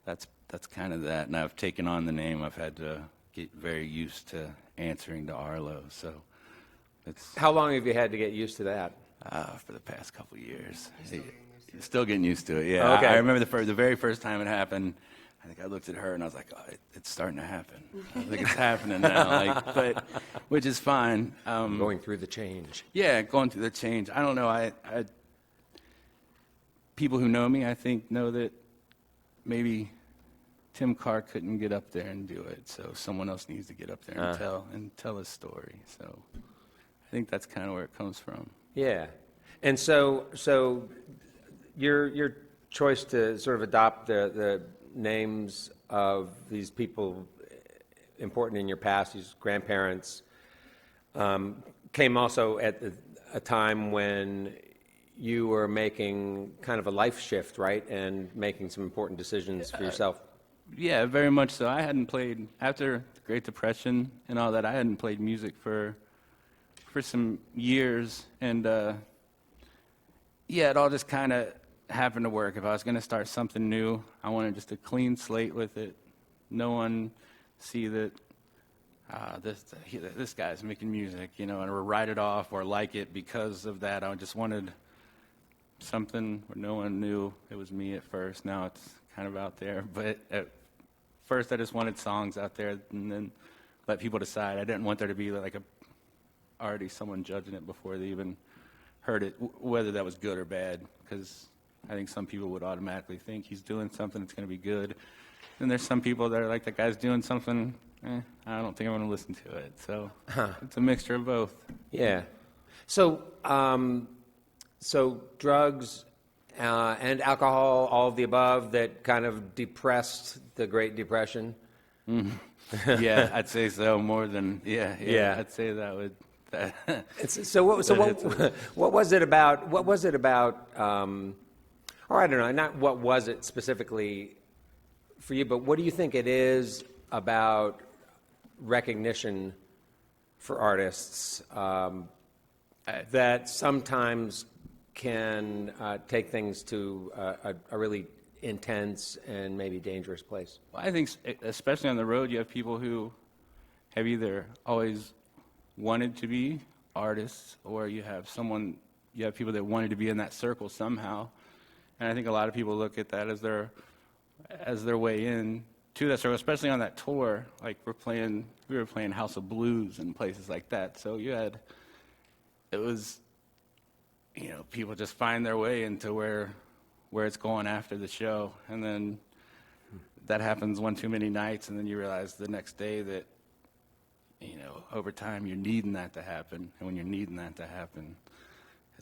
that's kind of that. And I've taken on the name. I've had to get very used to answering to Arlo. So it's How long have you had to get used to that? for the past couple of years. Still getting used to it. Yeah. Okay. I remember the very first time it happened. I think I looked at her and I was like, "Oh, it's starting to happen. I think it's happening now." But which is fine. Going through the change. Yeah, going through the change. I don't know. I people who know me, I think, know that maybe Tim Carr couldn't get up there and do it, so someone else needs to get up there and tell his story. So I think that's kind of where it comes from. Yeah, and so your choice to sort of adopt the names of these people important in your past, these grandparents, came also at a time when you were making kind of a life shift, right, and making some important decisions for yourself. Yeah, very much so. I hadn't played, after the Great Depression and all that, I hadn't played music for some years, and it all just kind of happened to work. If I was going to start something new, I wanted just a clean slate with it. No one see that this guy's making music, or write it off or like it because of that. I just wanted something where no one knew it was me at first. Now it's kind of out there, but at first I just wanted songs out there and then let people decide. I didn't want there to be like already someone judging it before they even heard it, whether that was good or bad, because I think some people would automatically think he's doing something that's going to be good. And there's some people that are like, that guy's doing something, I don't think I want to listen to it. So it's a mixture of both. Yeah. So drugs and alcohol, all of the above, that kind of depressed the Great Depression? Mm-hmm. Yeah, I'd say so, more than, Yeah. I'd say that would. What was it about, or I don't know, not what was it specifically for you, but what do you think it is about recognition for artists that sometimes can take things to a really intense and maybe dangerous place? Well, I think, especially on the road, you have people who have either always wanted to be artists, or you have people that wanted to be in that circle somehow. And I think a lot of people look at that as their way in to that circle, especially on that tour. Like we were playing House of Blues and places like that. So people just find their way into where it's going after the show. And then that happens one too many nights, and then you realize the next day that, over time you're needing that to happen. And when you're needing that to happen,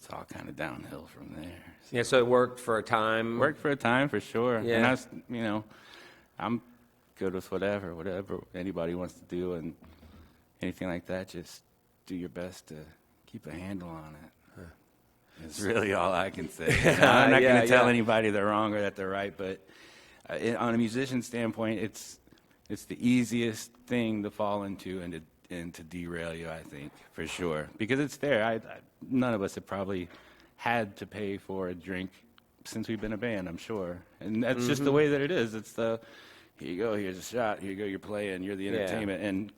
it's all kind of downhill from there. Yeah, so it worked for a time. Worked for a time, for sure. Yeah. And I was, I'm good with whatever anybody wants to do, and anything like that, just do your best to keep a handle on it. It's really all I can say. I'm not going to tell anybody they're wrong or that they're right, but on a musician standpoint, it's the easiest thing to fall into and to derail you, I think, for sure. Because it's there. None of us have probably had to pay for a drink since we've been a band, I'm sure. And that's just the way that it is. It's here you go, here's a shot, here you go, you're playing, you're the entertainment. And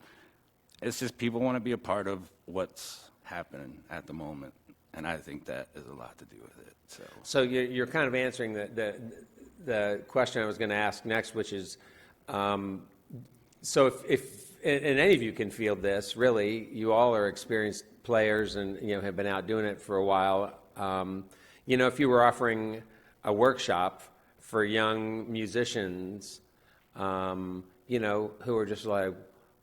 it's just people want to be a part of what's happening at the moment. And I think that has a lot to do with it. So you're kind of answering the question I was going to ask next, which is, so if and any of you can field this, really, you all are experienced players and have been out doing it for a while. If you were offering a workshop for young musicians, who are just like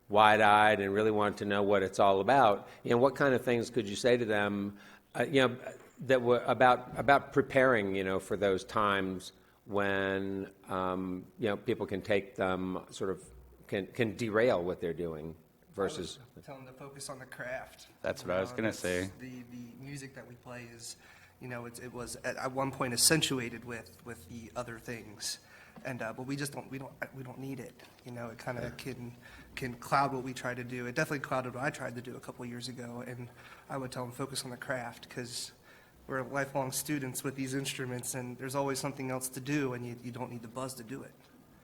wide-eyed and really want to know what it's all about, what kind of things could you say to them, that were about preparing, for those times when people can take them sort of can derail what they're doing versus Tell them to focus on the craft. That's what I was going to say. The music that we play is, it was at one point accentuated with the other things, and but we don't need it. It kind of can cloud what we try to do. It definitely clouded what I tried to do a couple years ago, and I would tell them focus on the craft because we're lifelong students with these instruments, and there's always something else to do, and you don't need the buzz to do it.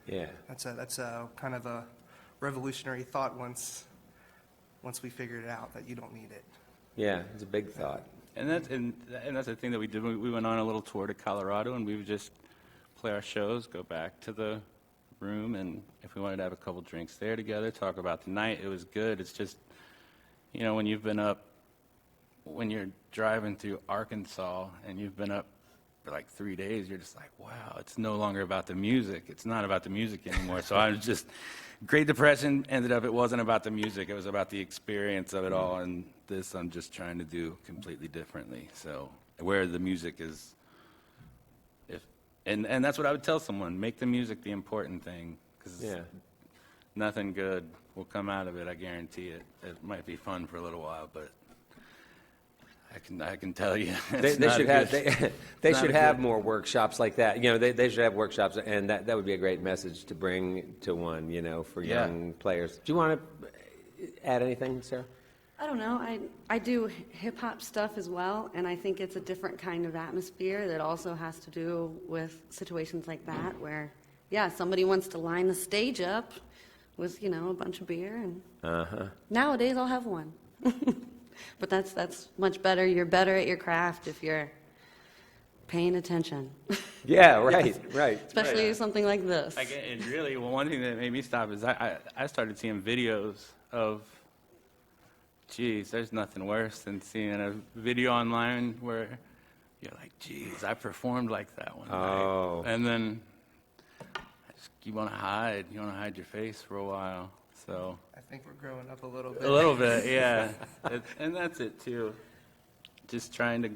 Yeah. That's a kind of a revolutionary thought once we figured it out that you don't need it. Yeah, it's a big thought. And that's the thing that we did. We went on a little tour to Colorado, and we would just play our shows, go back to the room, and if we wanted to have a couple drinks there together, talk about the night, it was good. It's just, when you're driving through Arkansas and you've been up for like 3 days, you're just like, wow, it's no longer about the music. It's not about the music anymore. So I was just, Great Depression ended up, it wasn't about the music. It was about the experience of it all. And this I'm just trying to do completely differently. So where the music is, and that's what I would tell someone, make the music the important thing. Because nothing good will come out of it, I guarantee it. It might be fun for a little while, but I can tell you, they should have more workshops like that. They should have workshops, and that would be a great message to bring to one, for young players. Do you want to add anything, Sarah? I don't know. I do hip-hop stuff as well, and I think it's a different kind of atmosphere that also has to do with situations like that where, somebody wants to line the stage up with, a bunch of beer, and nowadays I'll have one. But that's much better. You're better at your craft if you're paying attention. Yeah, right. Especially something like this. And really, one thing that made me stop is I started seeing videos of, there's nothing worse than seeing a video online where you're like, I performed like that one night. And then you want to hide. You want to hide your face for a while. So I think we're growing up a little bit. A little bit, yeah. And that's it, too. Just trying to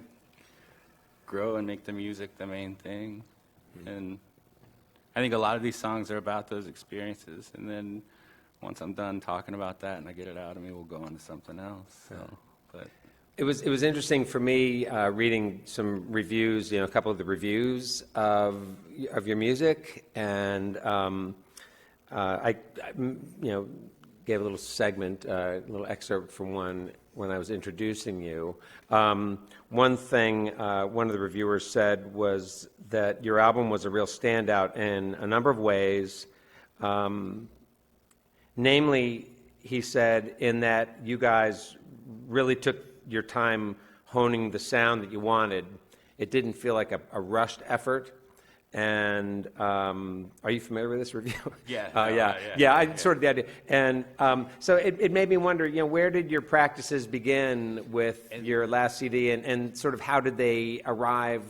grow and make the music the main thing. And I think a lot of these songs are about those experiences. And then once I'm done talking about that and I get it out of me, we'll go on to something else. So, but It was interesting for me reading some reviews, a couple of the reviews of your music, and I gave a little segment, a little excerpt from one when I was introducing you. One thing one of the reviewers said was that your album was a real standout in a number of ways. Namely, he said, in that you guys really took your time honing the sound that you wanted. It didn't feel like a rushed effort. And are you familiar with this review? Yeah. I sort of the idea. And so it made me wonder, where did your practices begin with your last CD, and sort of how did they arrive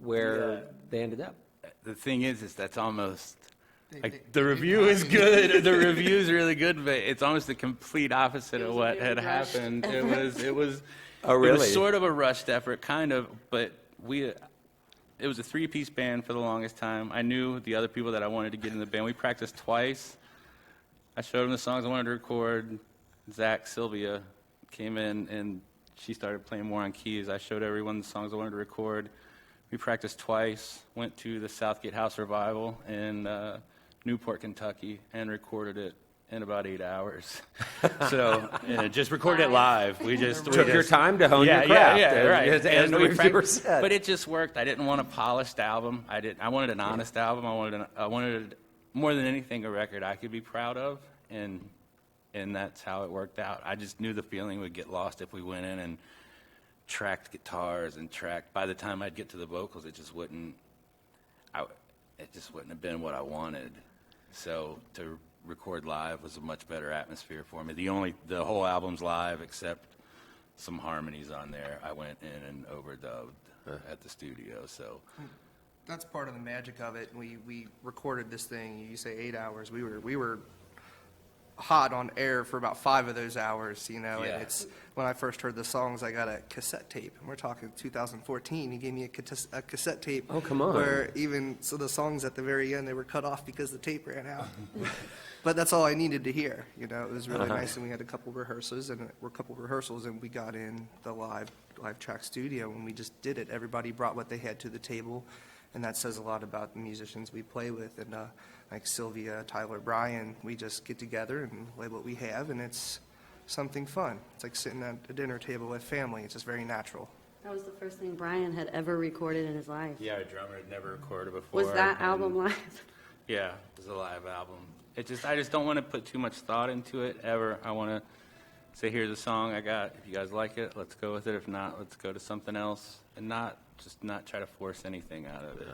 where they ended up? The thing is that's almost, like, the review is good. The review is really good, but it's almost the complete opposite of what had happened. It Oh, It really? was sort of a rushed effort, kind of, but it was a three-piece band for the longest time. I knew the other people that I wanted to get in the band. We practiced twice. I showed them the songs I wanted to record. Zach, Sylvia came in, and she started playing more on keys. I showed everyone the songs I wanted to record. We practiced twice, went to the Southgate House Revival in Newport, Kentucky, and recorded it in about 8 hours. So, and just recorded it live. We just Took your time to hone your craft. right. As And the we reviewer said. But it just worked. I didn't want a polished album. I wanted an honest album. I wanted more than anything a record I could be proud of, and that's how it worked out. I just knew the feeling would get lost if we went in and tracked guitars and tracked. By the time I'd get to the vocals, it just wouldn't have been what I wanted. So to record live was a much better atmosphere for me. The whole album's live except some harmonies on there. I went in and overdubbed at the studio. So That's part of the magic of it. We recorded this thing. You say 8 hours. We were hot on air for about 5 of those hours. You know, Yeah. and it's when I first heard the songs, I got a cassette tape, and we're talking 2014. He gave me a cassette tape. Oh, come on. Where the songs at the very end, they were cut off because the tape ran out. But that's all I needed to hear. You know, it was really nice, and we had a couple rehearsals, and we got in the live track studio, and we just did it. Everybody brought what they had to the table, and that says a lot about the musicians we play with. And like Sylvia, Tyler, Brian, we just get together and play what we have, and it's something fun. It's like sitting at a dinner table with family. It's just very natural. That was the first thing Brian had ever recorded in his life. yeah, our drummer had never recorded before. Was that and- album live? Yeah, it was a live album. I just don't want to put too much thought into it ever. I want to say, here's a song I got. If you guys like it, let's go with it. If not, let's go to something else, and not try to force anything out of it.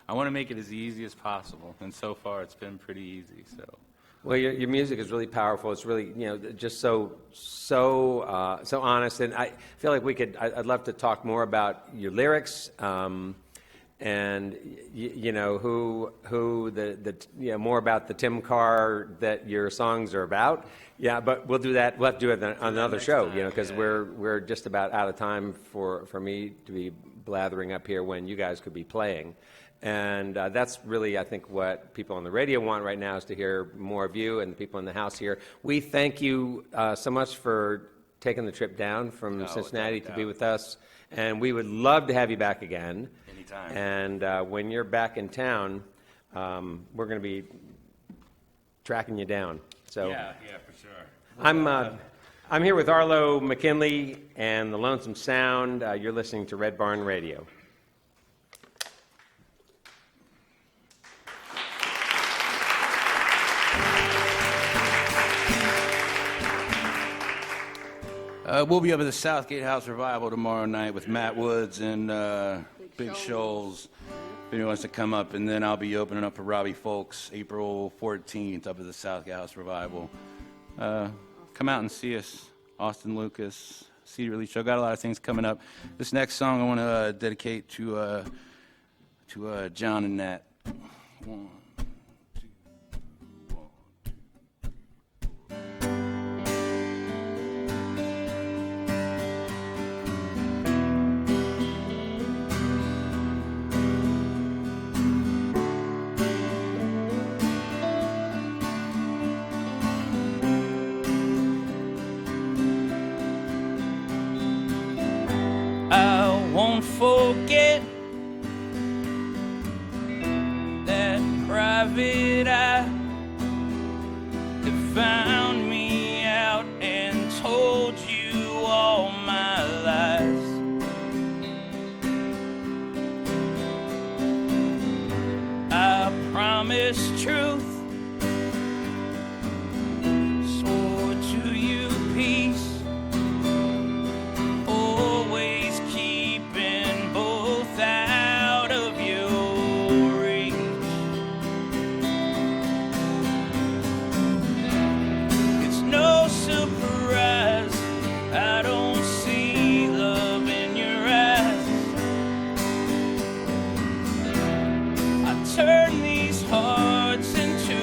I want to make it as easy as possible, and so far it's been pretty easy. So. Well, your music is really powerful. It's really, just so honest. And I feel like I'd love to talk more about your lyrics, and more about the Tim Carr that your songs are about. Yeah, but we'll do that. We'll have to do it on another show, because we're just about out of time for me to be blathering up here when you guys could be playing. And that's really, I think, what people on the radio want right now, is to hear more of you and the people in the house here. We thank you so much for taking the trip down from Cincinnati to be with us. And we would love to have you back again. Anytime. And when you're back in town, we're going to be tracking you down. So Yeah, for sure. I'm here with Arlo Mckinley and the Lonesome Sound. You're listening to Red Barn Radio. We'll be up at the Southgate House Revival tomorrow night with Matt Woods and Big Shoals. If anyone wants to come up, and then I'll be opening up for Robbie Folks April 14th up at the Southgate House Revival. Come out and see us. Austin Lucas, CD release show. Got a lot of things coming up. This next song I want to dedicate to John and Nat. 1, 2, 1, 2. I won't forget that private eye that found me out and told you all my lies. I promised truth, swore to you peace, always keeping both out of your reach. It's no surprise I don't see love in your eyes. I turn these hearts into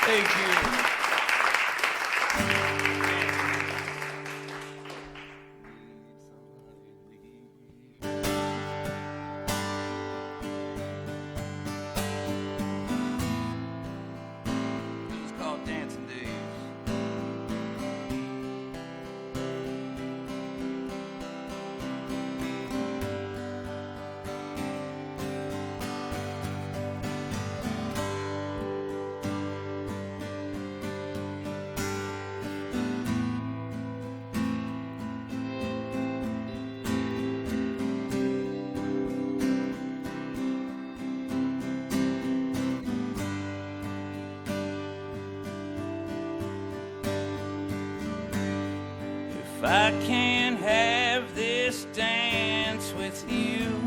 Thank you. This is called Dancing Days. If I can't have this dance with you,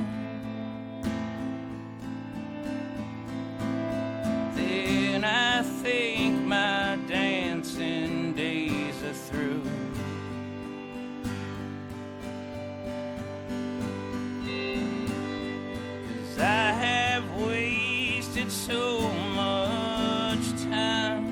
then I think my dancing days are through. 'Cause I have wasted so much time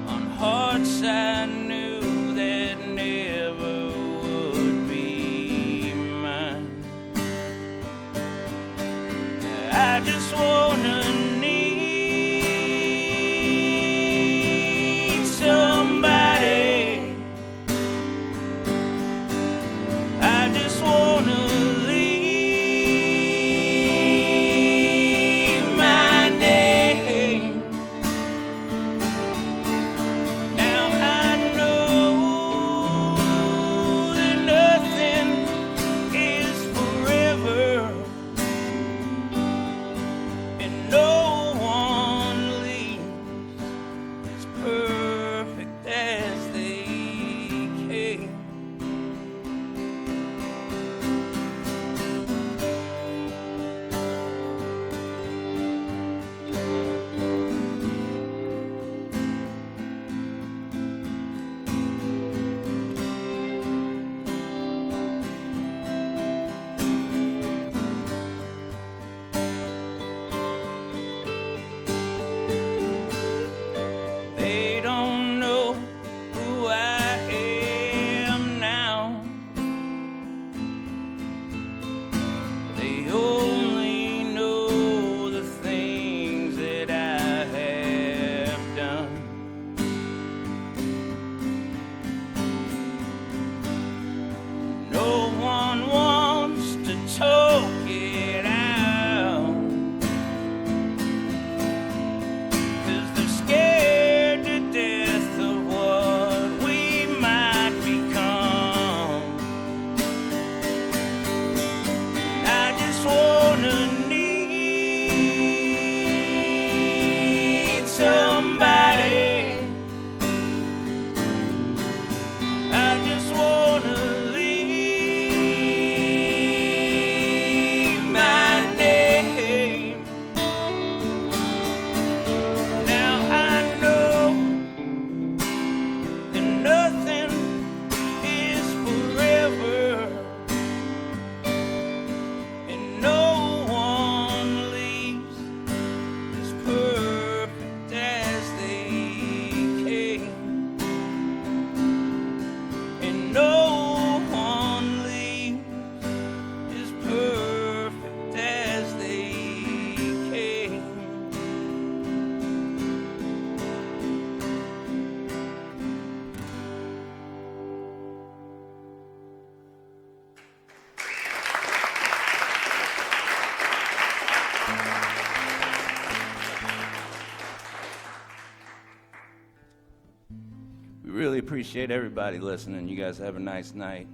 on hearts I knew that never would be mine. I just wanna need somebody. I just wanna leave my name. Now I know that nothing is forever, and no one leaves as perfect as they came. They don't know who I am now. They only know the things that I have done. No one wants to talk it out, 'cause they're scared to death of what we might become. I just wanna need somebody. I just wanna leave my name. Now I know that nothing is forever, and no one leaves as perfect as they came, and no one leaves as perfect as they came. We really appreciate everybody listening. You guys have a nice night.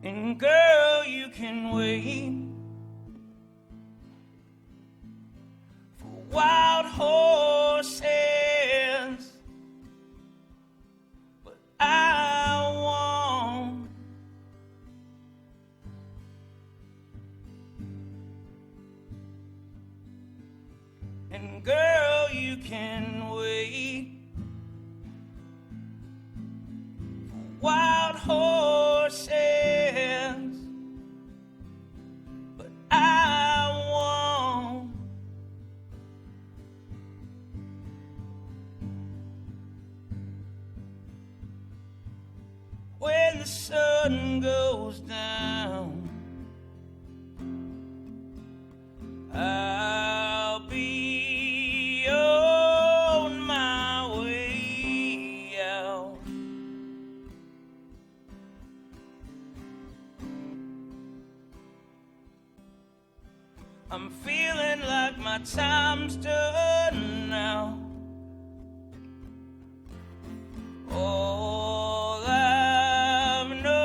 And girl, you can wait for wild horses, but I won't. girl, you can wait for wild horses, but I won't. When the sun goes down, I'll be on my way out. I'm feeling like my time's done now. All I've known.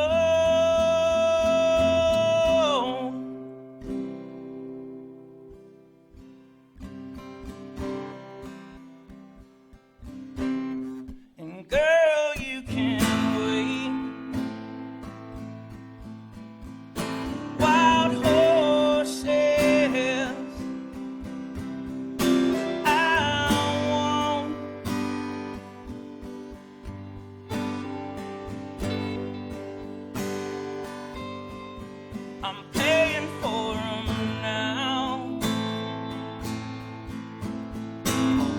And girl, you can wait. Wild horses, I won't. I'm paying for 'em now.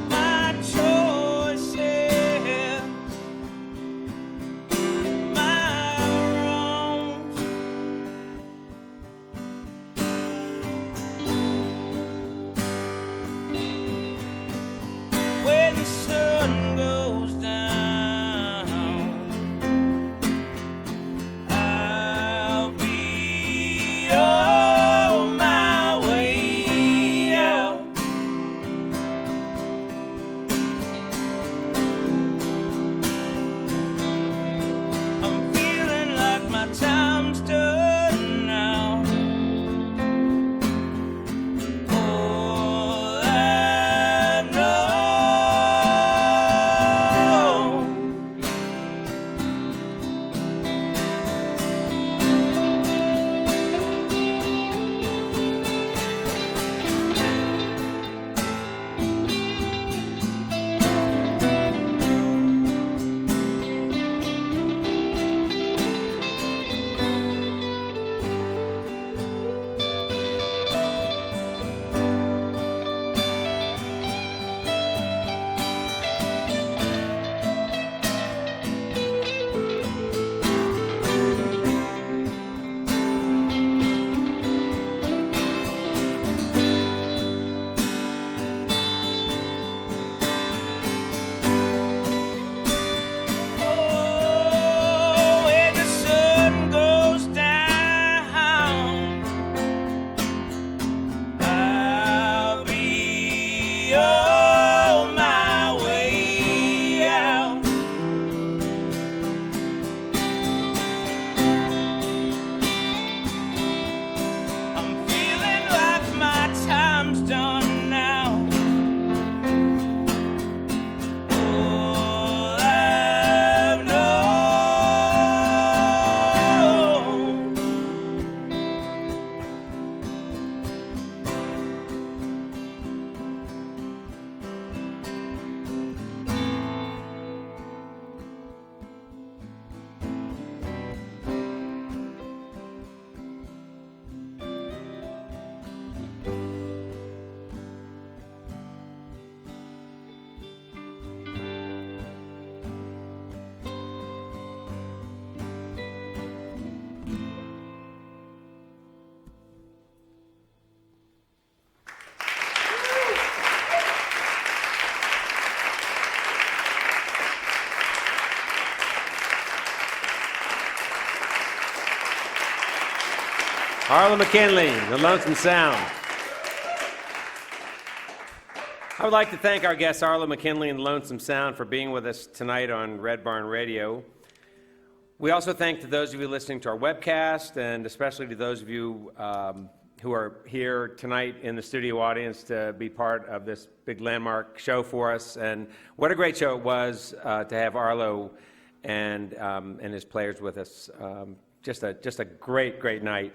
My choices, my wrongs. When the sun goes down, I'll be on my way out. I'm feeling like my time's done now. All I know. Oh, when the sun goes down, I'll be on my way out. I'm feeling like my time's done now. All I've known. Arlo Mckinley, the Lonesome Sound. I would like to thank our guests Arlo Mckinley and Lonesome Sound for being with us tonight on Red Barn Radio. We also thank to those of you listening to our webcast, and especially to those of you who are here tonight in the studio audience to be part of this big landmark show for us. And what a great show it was to have Arlo and his players with us. Just a great, great night.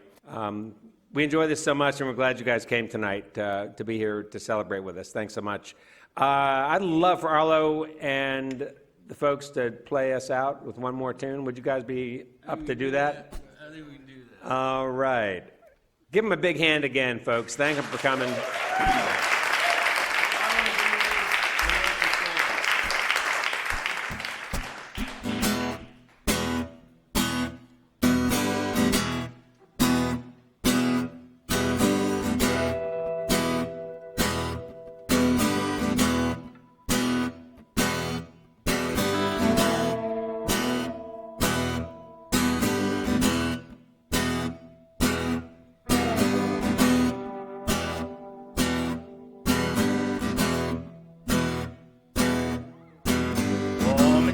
We enjoy this so much, and we're glad you guys came tonight to be here to celebrate with us. Thanks so much. I'd love for Arlo and the folks to play us out with one more tune. Would you guys be up to do that? I think we can do that. All right. Give them a big hand again, folks. Thank them for coming.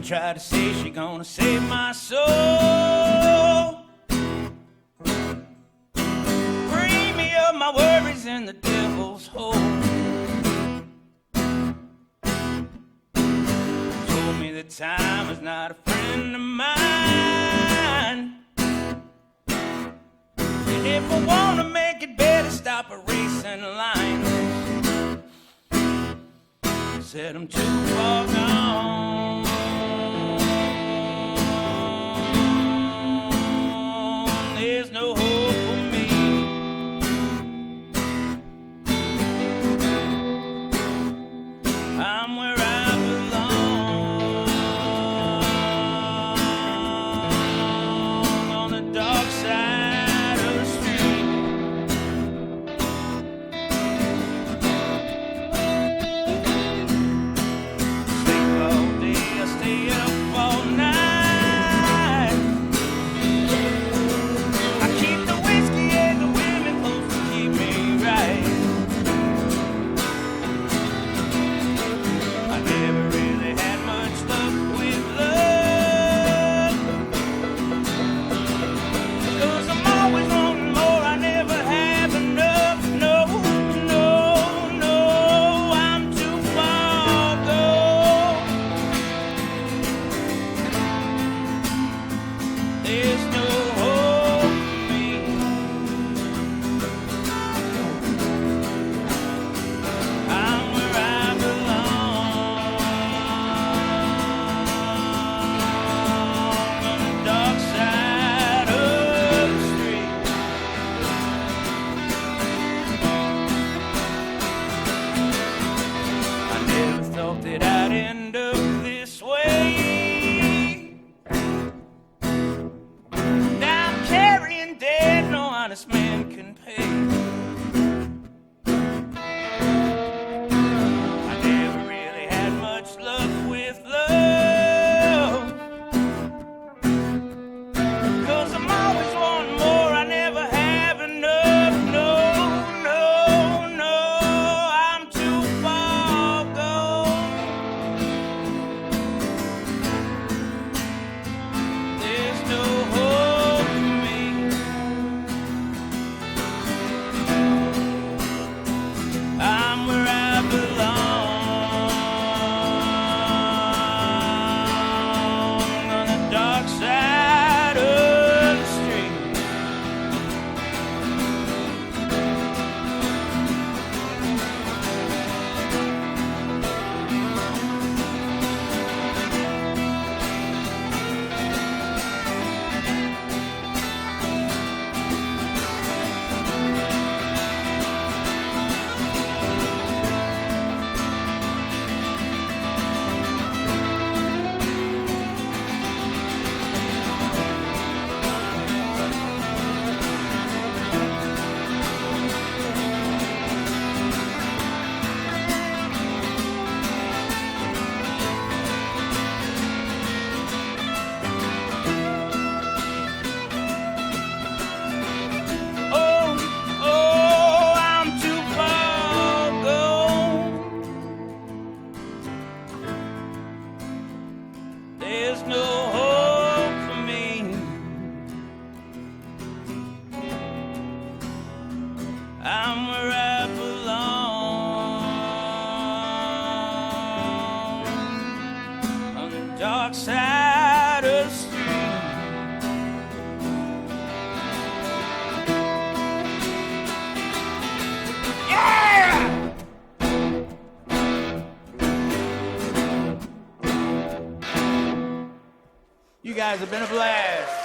Try to say she gonna save my soul. Free me of my worries in the devil's hole. Told me that time is not a friend of mine. And if I wanna make it better, stop erasing lines. Said I'm too far gone. There's no hope for me. I'm where I belong, on the dark side of the street. Sleep all day, I stay up all night. You guys have been a blast.